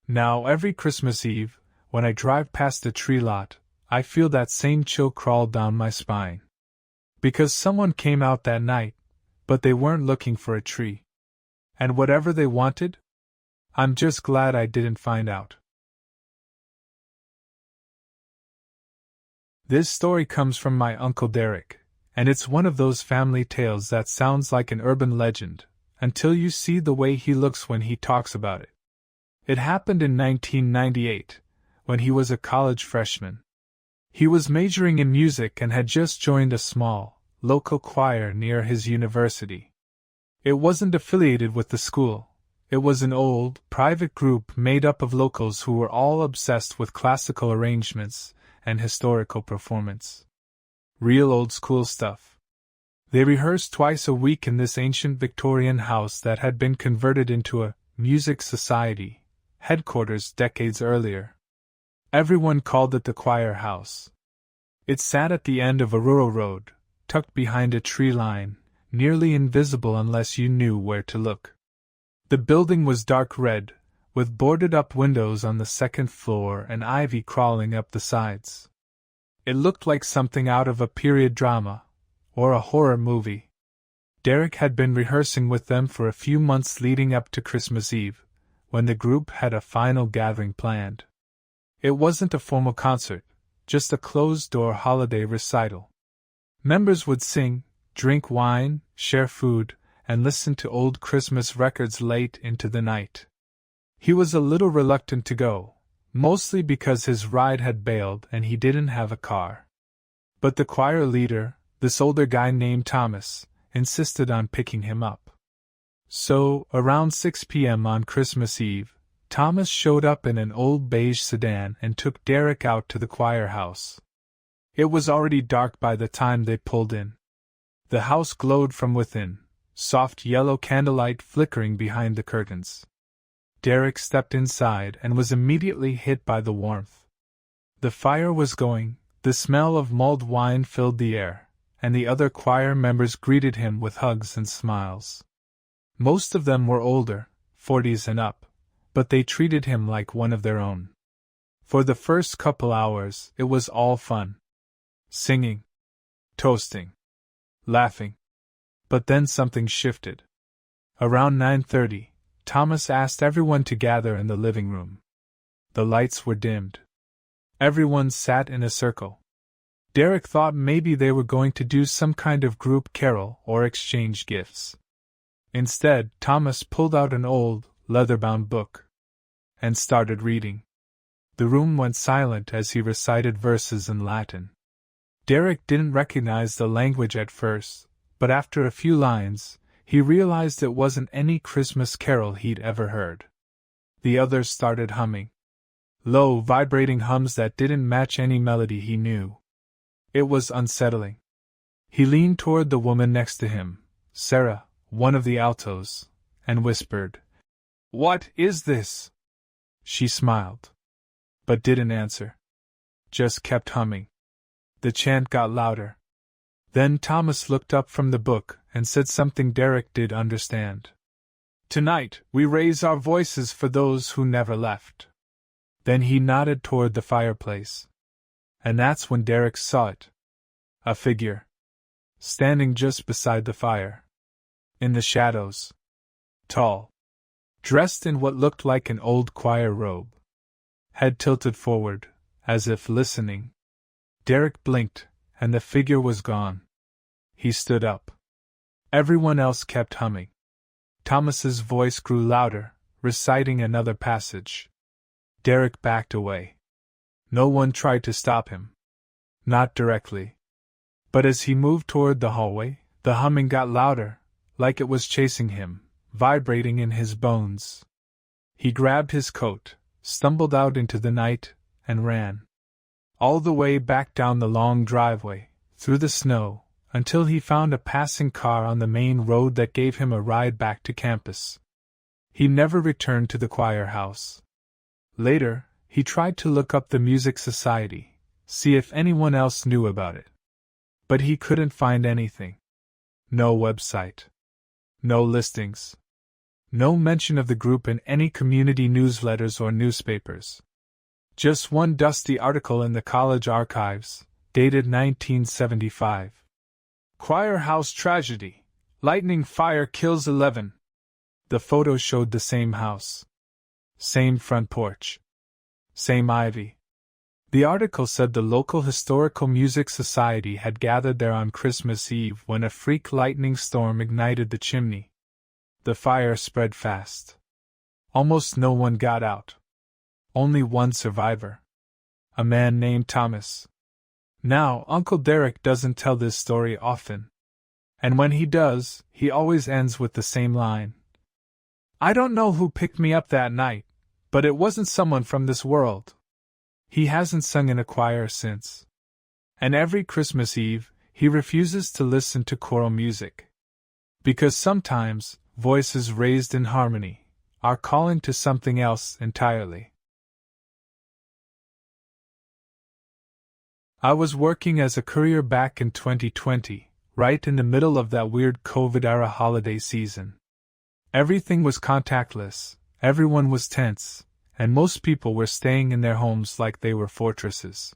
Now every Christmas Eve, when I drive past the tree lot, I feel that same chill crawl down my spine. Because someone came out that night, but they weren't looking for a tree. And whatever they wanted, I'm just glad I didn't find out. This story comes from my Uncle Derek, and it's one of those family tales that sounds like an urban legend, until you see the way he looks when he talks about it. It happened in 1998, when he was a college freshman. He was majoring in music and had just joined a small, local choir near his university. It wasn't affiliated with the school. It was an old, private group made up of locals who were all obsessed with classical arrangements and historical performance. Real old-school stuff. They rehearsed twice a week in this ancient Victorian house that had been converted into a music society headquarters decades earlier. Everyone called it the Choir House. It sat at the end of a rural road, tucked behind a tree line, nearly invisible unless you knew where to look. The building was dark red, with boarded-up windows on the second floor and ivy crawling up the sides. It looked like something out of a period drama, or a horror movie. Derek had been rehearsing with them for a few months leading up to Christmas Eve, when the group had a final gathering planned. It wasn't a formal concert, just a closed-door holiday recital. Members would sing, drink wine, share food, and listen to old Christmas records late into the night. He was a little reluctant to go, mostly because his ride had bailed and he didn't have a car. But the choir leader, this older guy named Thomas, insisted on picking him up. So, around 6 p.m. on Christmas Eve, Thomas showed up in an old beige sedan and took Derek out to the choir house. It was already dark by the time they pulled in. The house glowed from within, soft yellow candlelight flickering behind the curtains. Derek stepped inside and was immediately hit by the warmth. The fire was going, the smell of mulled wine filled the air, and the other choir members greeted him with hugs and smiles. Most of them were older, 40s and up, but they treated him like one of their own. For the first couple hours, it was all fun. Singing, toasting, laughing. But then something shifted. Around 9:30, Thomas asked everyone to gather in the living room. The lights were dimmed. Everyone sat in a circle. Derek thought maybe they were going to do some kind of group carol or exchange gifts. Instead, Thomas pulled out an old, leather-bound book and started reading. The room went silent as he recited verses in Latin. Derek didn't recognize the language at first, but after a few lines, he realized it wasn't any Christmas carol he'd ever heard. The others started humming. Low, vibrating hums that didn't match any melody he knew. It was unsettling. He leaned toward the woman next to him, Sarah, one of the altos, and whispered, "What is this?" She smiled, but didn't answer. Just kept humming. The chant got louder. Then Thomas looked up from the book and said something Derek did understand. "Tonight, we raise our voices for those who never left." Then he nodded toward the fireplace. And that's when Derek saw it. A figure. Standing just beside the fire. In the shadows. Tall. Dressed in what looked like an old choir robe. Head tilted forward, as if listening. Derek blinked, and the figure was gone. He stood up. Everyone else kept humming. Thomas's voice grew louder, reciting another passage. Derek backed away. No one tried to stop him. Not directly. But as he moved toward the hallway, the humming got louder, like it was chasing him, vibrating in his bones. He grabbed his coat, stumbled out into the night, and ran. All the way back down the long driveway, through the snow, until he found a passing car on the main road that gave him a ride back to campus. He never returned to the choir house. Later, he tried to look up the Music Society, see if anyone else knew about it. But he couldn't find anything. No website. No listings. No mention of the group in any community newsletters or newspapers. Just one dusty article in the college archives, dated 1975. Choir house tragedy. Lightning fire kills 11. The photo showed the same house. Same front porch. Same ivy. The article said the local Historical Music Society had gathered there on Christmas Eve when a freak lightning storm ignited the chimney. The fire spread fast. Almost no one got out. Only one survivor. A man named Thomas. Now, Uncle Derek doesn't tell this story often. And when he does, he always ends with the same line. I don't know who picked me up that night, but it wasn't someone from this world. He hasn't sung in a choir since. And every Christmas Eve, he refuses to listen to choral music. Because sometimes, voices raised in harmony are calling to something else entirely. I was working as a courier back in 2020, right in the middle of that weird COVID-era holiday season. Everything was contactless, everyone was tense, and most people were staying in their homes like they were fortresses.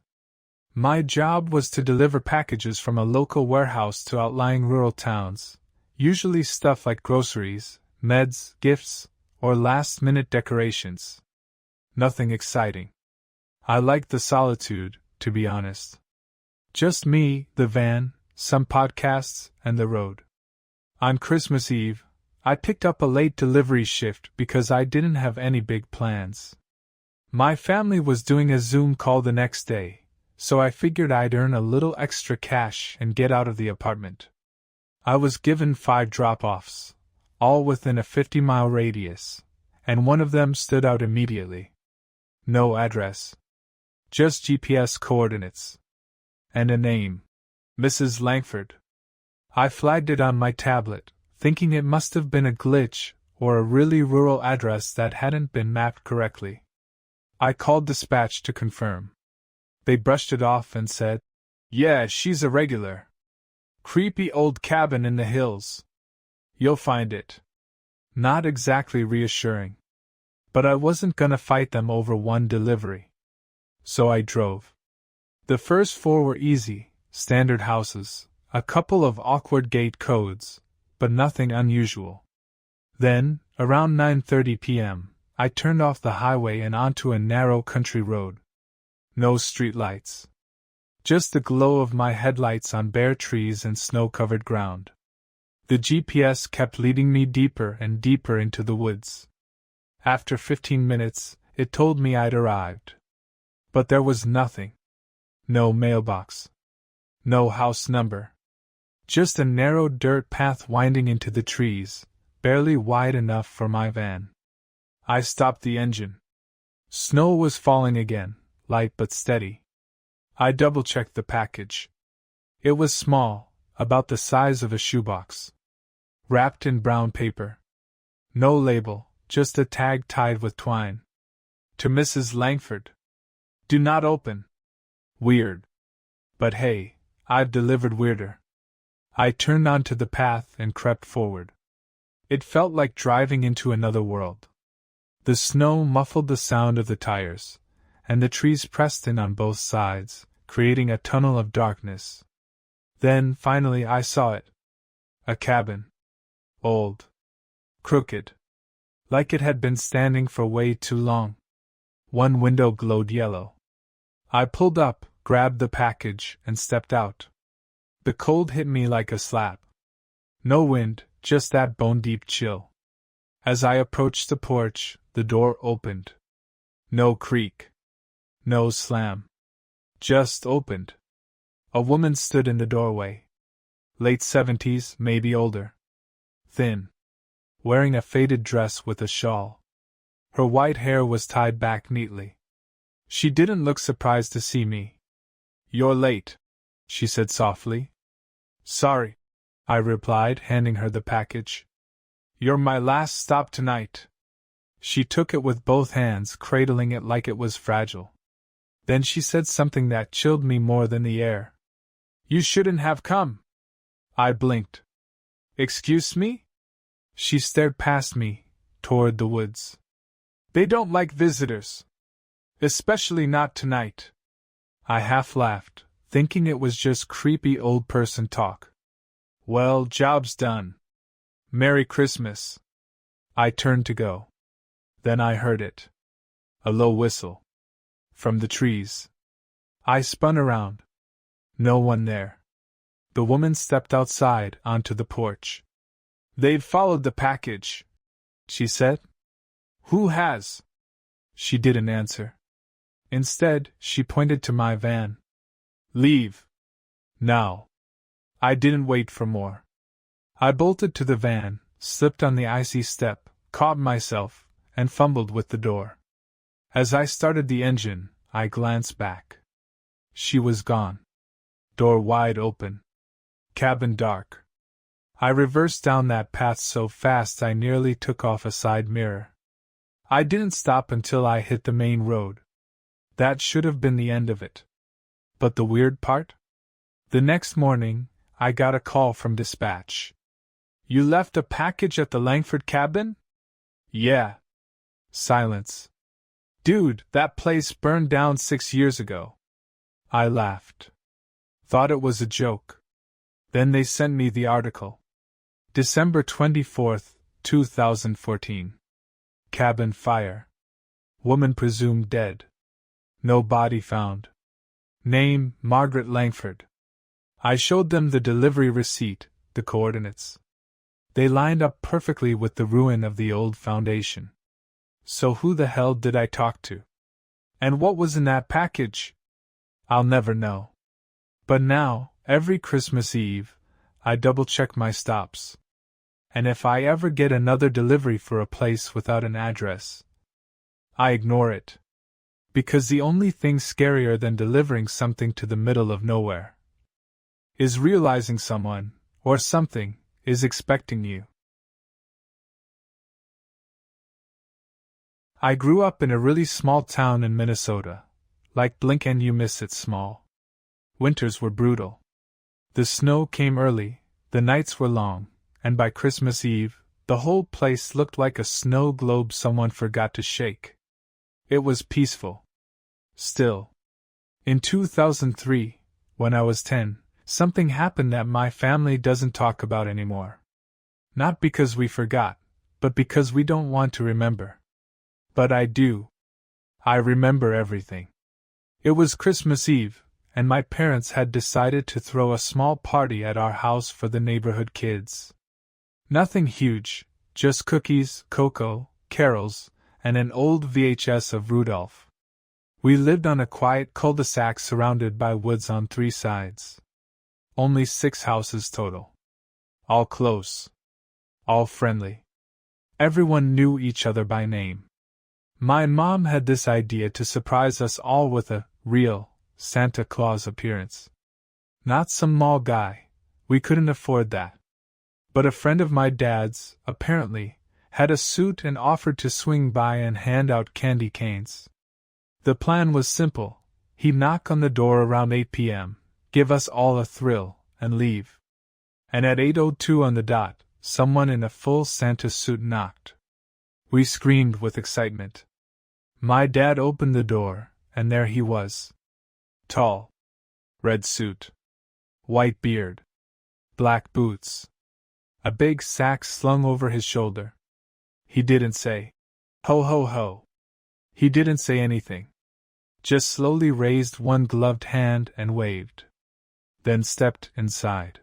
My job was to deliver packages from a local warehouse to outlying rural towns, usually stuff like groceries, meds, gifts, or last-minute decorations. Nothing exciting. I liked the solitude, to be honest. Just me, the van, some podcasts, and the road. On Christmas Eve, I picked up a late delivery shift because I didn't have any big plans. My family was doing a Zoom call the next day, so I figured I'd earn a little extra cash and get out of the apartment. I was given 5 drop-offs, all within a 50-mile radius, and one of them stood out immediately. No address. Just GPS coordinates. And a name. Mrs. Langford. I flagged it on my tablet, thinking it must have been a glitch or a really rural address that hadn't been mapped correctly. I called dispatch to confirm. They brushed it off and said, "Yeah, she's a regular. Creepy old cabin in the hills. You'll find it." Not exactly reassuring. But I wasn't gonna fight them over one delivery. So I drove. The first 4 were easy, standard houses, a couple of awkward gate codes, but nothing unusual. Then, around 9:30 p.m., I turned off the highway and onto a narrow country road. No streetlights. Just the glow of my headlights on bare trees and snow-covered ground. The GPS kept leading me deeper and deeper into the woods. After 15 minutes, it told me I'd arrived. But there was nothing. No mailbox. No house number. Just a narrow dirt path winding into the trees, barely wide enough for my van. I stopped the engine. Snow was falling again, light but steady. I double-checked the package. It was small, about the size of a shoebox. Wrapped in brown paper. No label, just a tag tied with twine. To Mrs. Langford. Do not open. Weird. But hey, I've delivered weirder. I turned onto the path and crept forward. It felt like driving into another world. The snow muffled the sound of the tires, and the trees pressed in on both sides, creating a tunnel of darkness. Then, finally, I saw it. A cabin. Old. Crooked. Like it had been standing for way too long. One window glowed yellow. I pulled up, grabbed the package, and stepped out. The cold hit me like a slap. No wind, just that bone-deep chill. As I approached the porch, the door opened. No creak. No slam. Just opened. A woman stood in the doorway. Late 70s, maybe older. Thin. Wearing a faded dress with a shawl. Her white hair was tied back neatly. She didn't look surprised to see me. "You're late," she said softly. "Sorry," I replied, handing her the package. "You're my last stop tonight." She took it with both hands, cradling it like it was fragile. Then she said something that chilled me more than the air. "You shouldn't have come." I blinked. "Excuse me?" She stared past me, toward the woods. "They don't like visitors. Especially not tonight." I half laughed, thinking it was just creepy old person talk. "Well, job's done. Merry Christmas." I turned to go. Then I heard it. A low whistle. From the trees. I spun around. No one there. The woman stepped outside onto the porch. "They've followed the package," she said. "Who has?" She didn't answer. Instead, she pointed to my van. "Leave. Now." I didn't wait for more. I bolted to the van, slipped on the icy step, caught myself, and fumbled with the door. As I started the engine, I glanced back. She was gone. Door wide open. Cabin dark. I reversed down that path so fast I nearly took off a side mirror. I didn't stop until I hit the main road. That should have been the end of it. But the weird part? The next morning, I got a call from dispatch. "You left a package at the Langford cabin?" "Yeah." Silence. "Dude, that place burned down 6 years ago." I laughed. Thought it was a joke. Then they sent me the article. December 24th, 2014. Cabin fire. Woman presumed dead. No body found. Name, Margaret Langford. I showed them the delivery receipt, the coordinates. They lined up perfectly with the ruin of the old foundation. So who the hell did I talk to? And what was in that package? I'll never know. But now, every Christmas Eve, I double-check my stops. And if I ever get another delivery for a place without an address, I ignore it. Because the only thing scarier than delivering something to the middle of nowhere is realizing someone, or something, is expecting you. I grew up in a really small town in Minnesota. Like blink and you miss it small. Winters were brutal. The snow came early, the nights were long, and by Christmas Eve, the whole place looked like a snow globe someone forgot to shake. It was peaceful. Still. In 2003, when I was 10, something happened that my family doesn't talk about anymore. Not because we forgot, but because we don't want to remember. But I do. I remember everything. It was Christmas Eve, and my parents had decided to throw a small party at our house for the neighborhood kids. Nothing huge, just cookies, cocoa, carols, and an old VHS of Rudolph. We lived on a quiet cul-de-sac surrounded by woods on 3 sides. Only 6 houses total. All close. All friendly. Everyone knew each other by name. My mom had this idea to surprise us all with a real Santa Claus appearance. Not some mall guy, we couldn't afford that. But a friend of my dad's, apparently, had a suit and offered to swing by and hand out candy canes. The plan was simple. He'd knock on the door around 8 p.m., give us all a thrill, and leave. And at 8:02 on the dot, someone in a full Santa suit knocked. We screamed with excitement. My dad opened the door, and there he was. Tall. Red suit. White beard. Black boots. A big sack slung over his shoulder. He didn't say, "Ho ho ho." He didn't say anything. Just slowly raised one gloved hand and waved. Then stepped inside.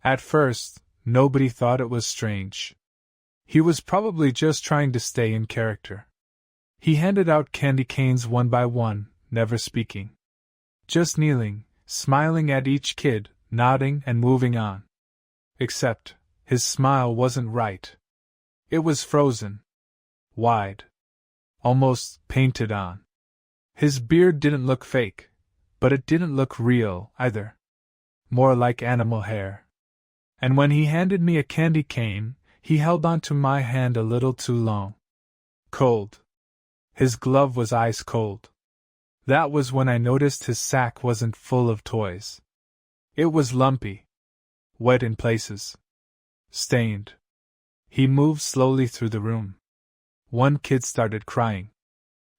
At first, nobody thought it was strange. He was probably just trying to stay in character. He handed out candy canes one by one, never speaking. Just kneeling, smiling at each kid, nodding and moving on. Except, his smile wasn't right. It was frozen. Wide. Almost painted on. His beard didn't look fake, but it didn't look real, either. More like animal hair. And when he handed me a candy cane, he held onto my hand a little too long. Cold. His glove was ice cold. That was when I noticed his sack wasn't full of toys. It was lumpy. Wet in places. Stained. He moved slowly through the room. One kid started crying.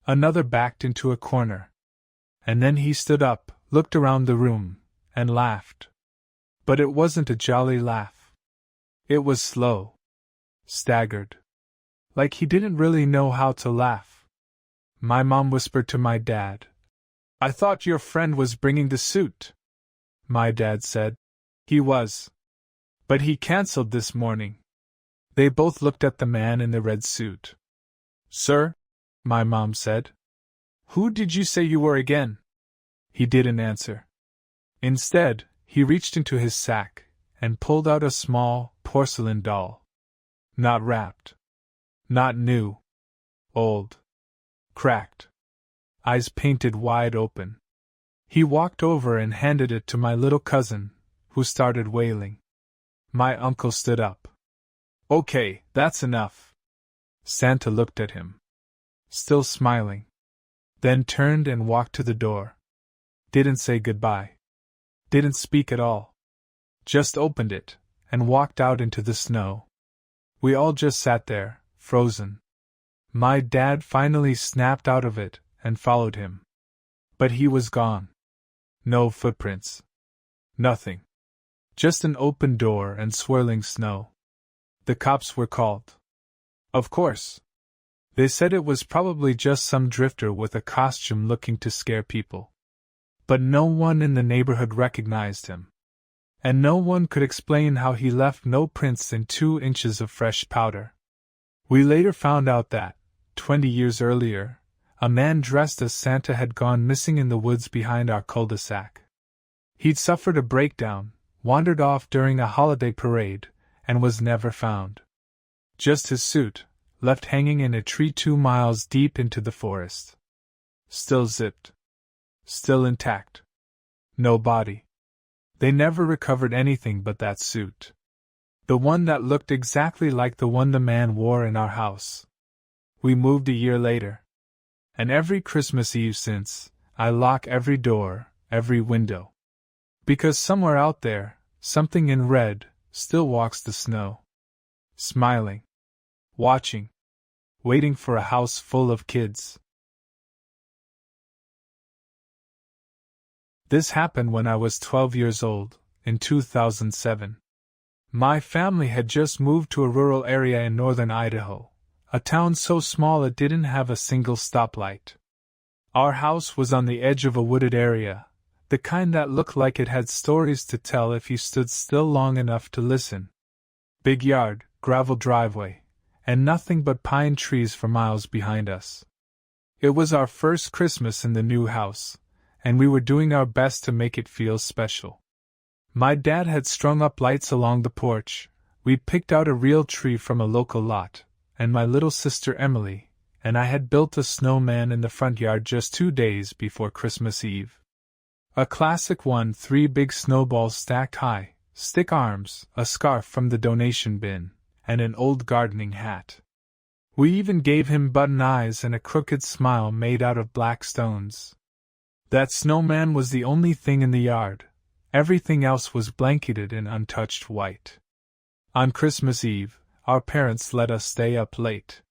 Another backed into a corner. And then he stood up, looked around the room, and laughed. But it wasn't a jolly laugh. It was slow. Staggered. Like he didn't really know how to laugh. My mom whispered to my dad. "I thought your friend was bringing the suit." My dad said. "He was. But he cancelled this morning." They both looked at the man in the red suit. "Sir?" my mom said. "Who did you say you were again?" He didn't answer. Instead, he reached into his sack and pulled out a small, porcelain doll. Not wrapped. Not new. Old. Cracked. Eyes painted wide open. He walked over and handed it to my little cousin, who started wailing. My uncle stood up. "Okay, that's enough." Santa looked at him. Still smiling. Then turned and walked to the door. Didn't say goodbye. Didn't speak at all. Just opened it, and walked out into the snow. We all just sat there, frozen. My dad finally snapped out of it, and followed him. But he was gone. No footprints. Nothing. Just an open door and swirling snow. The cops were called. Of course. They said it was probably just some drifter with a costume looking to scare people. But no one in the neighborhood recognized him. And no one could explain how he left no prints in 2 inches of fresh powder. We later found out that, 20 years earlier, a man dressed as Santa had gone missing in the woods behind our cul-de-sac. He'd suffered a breakdown, wandered off during a holiday parade, and was never found. Just his suit, left hanging in a tree 2 miles deep into the forest. Still zipped. Still intact. No body. They never recovered anything but that suit. The one that looked exactly like the one the man wore in our house. We moved a year later. And every Christmas Eve since, I lock every door, every window. Because somewhere out there, something in red, still walks the snow. Smiling. Watching. Waiting for a house full of kids. This happened when I was 12 years old, in 2007. My family had just moved to a rural area in northern Idaho, a town so small it didn't have a single stoplight. Our house was on the edge of a wooded area, the kind that looked like it had stories to tell if you stood still long enough to listen. Big yard, gravel driveway, and nothing but pine trees for miles behind us. It was our first Christmas in the new house, and we were doing our best to make it feel special. My dad had strung up lights along the porch, we'd picked out a real tree from a local lot, and my little sister Emily and I had built a snowman in the front yard just 2 days before Christmas Eve. A classic one, 3 big snowballs stacked high, stick arms, a scarf from the donation bin, and an old gardening hat. We even gave him button eyes and a crooked smile made out of black stones. That snowman was the only thing in the yard. Everything else was blanketed in untouched white. On Christmas Eve, our parents let us stay up late.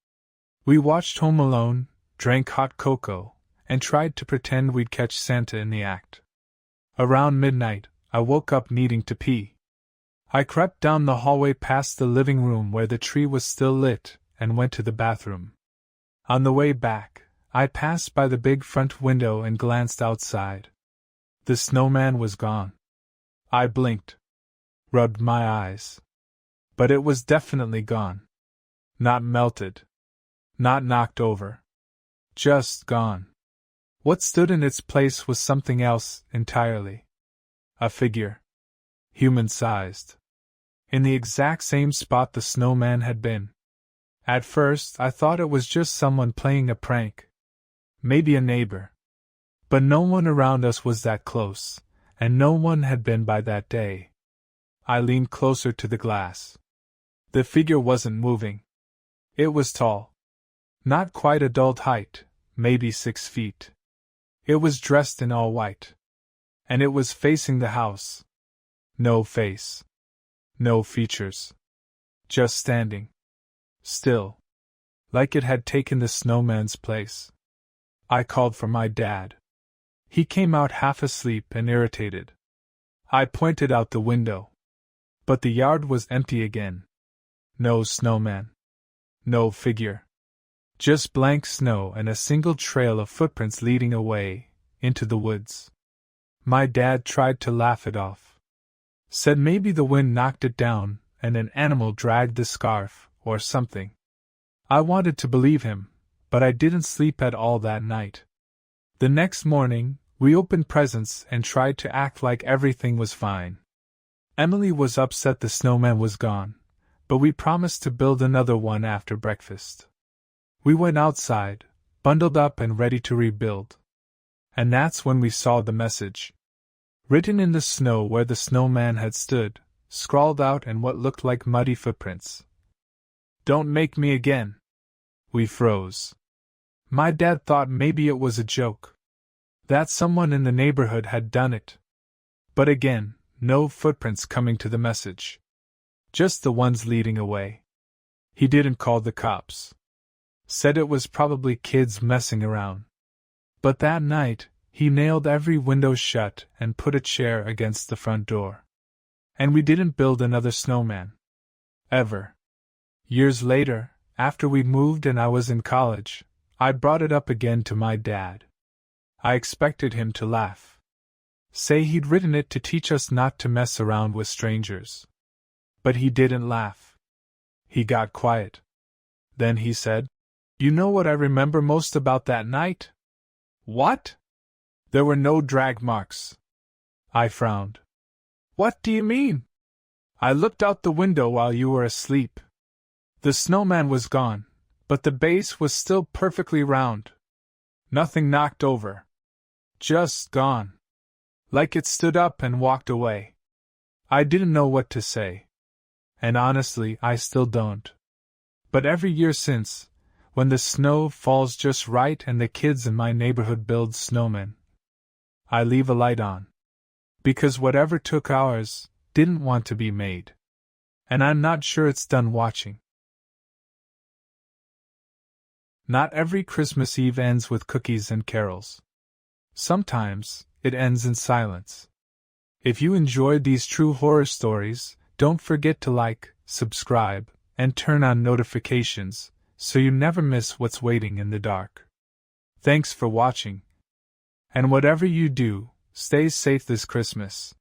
We watched Home Alone, drank hot cocoa, and tried to pretend we'd catch Santa in the act. Around midnight, I woke up needing to pee. I crept down the hallway past the living room where the tree was still lit, and went to the bathroom. On the way back, I passed by the big front window and glanced outside. The snowman was gone. I blinked. Rubbed my eyes. But it was definitely gone. Not melted. Not knocked over. Just gone. What stood in its place was something else entirely. A figure. Human-sized. In the exact same spot the snowman had been. At first, I thought it was just someone playing a prank. Maybe a neighbor. But no one around us was that close, and no one had been by that day. I leaned closer to the glass. The figure wasn't moving. It was tall. Not quite adult height, maybe 6 feet. It was dressed in all white. And it was facing the house. No face. No features. Just standing. Still. Like it had taken the snowman's place. I called for my dad. He came out half asleep and irritated. I pointed out the window. But the yard was empty again. No snowman. No figure. Just blank snow and a single trail of footprints leading away, into the woods. My dad tried to laugh it off. Said maybe the wind knocked it down, and an animal dragged the scarf, or something. I wanted to believe him, but I didn't sleep at all that night. The next morning, we opened presents and tried to act like everything was fine. Emily was upset the snowman was gone, but we promised to build another one after breakfast. We went outside, bundled up and ready to rebuild. And that's when we saw the message. Written in the snow where the snowman had stood, scrawled out in what looked like muddy footprints. "Don't make me again." We froze. My dad thought maybe it was a joke. That someone in the neighborhood had done it. But again, no footprints coming to the message. Just the ones leading away. He didn't call the cops. Said it was probably kids messing around. But that night, he nailed every window shut and put a chair against the front door. And we didn't build another snowman. Ever. Years later, after we'd moved and I was in college, I brought it up again to my dad. I expected him to laugh. Say he'd written it to teach us not to mess around with strangers. But he didn't laugh. He got quiet. Then he said, "You know what I remember most about that night?" "What?" "There were no drag marks." I frowned. "What do you mean?" "I looked out the window while you were asleep. The snowman was gone, but the base was still perfectly round. Nothing knocked over. Just gone. Like it stood up and walked away." I didn't know what to say. And honestly, I still don't. But every year since, when the snow falls just right and the kids in my neighborhood build snowmen, I leave a light on. Because whatever took ours didn't want to be made. And I'm not sure it's done watching. Not every Christmas Eve ends with cookies and carols. Sometimes, it ends in silence. If you enjoyed these true horror stories, don't forget to like, subscribe, and turn on notifications, so you never miss what's waiting in the dark. Thanks for watching. And whatever you do, stay safe this Christmas.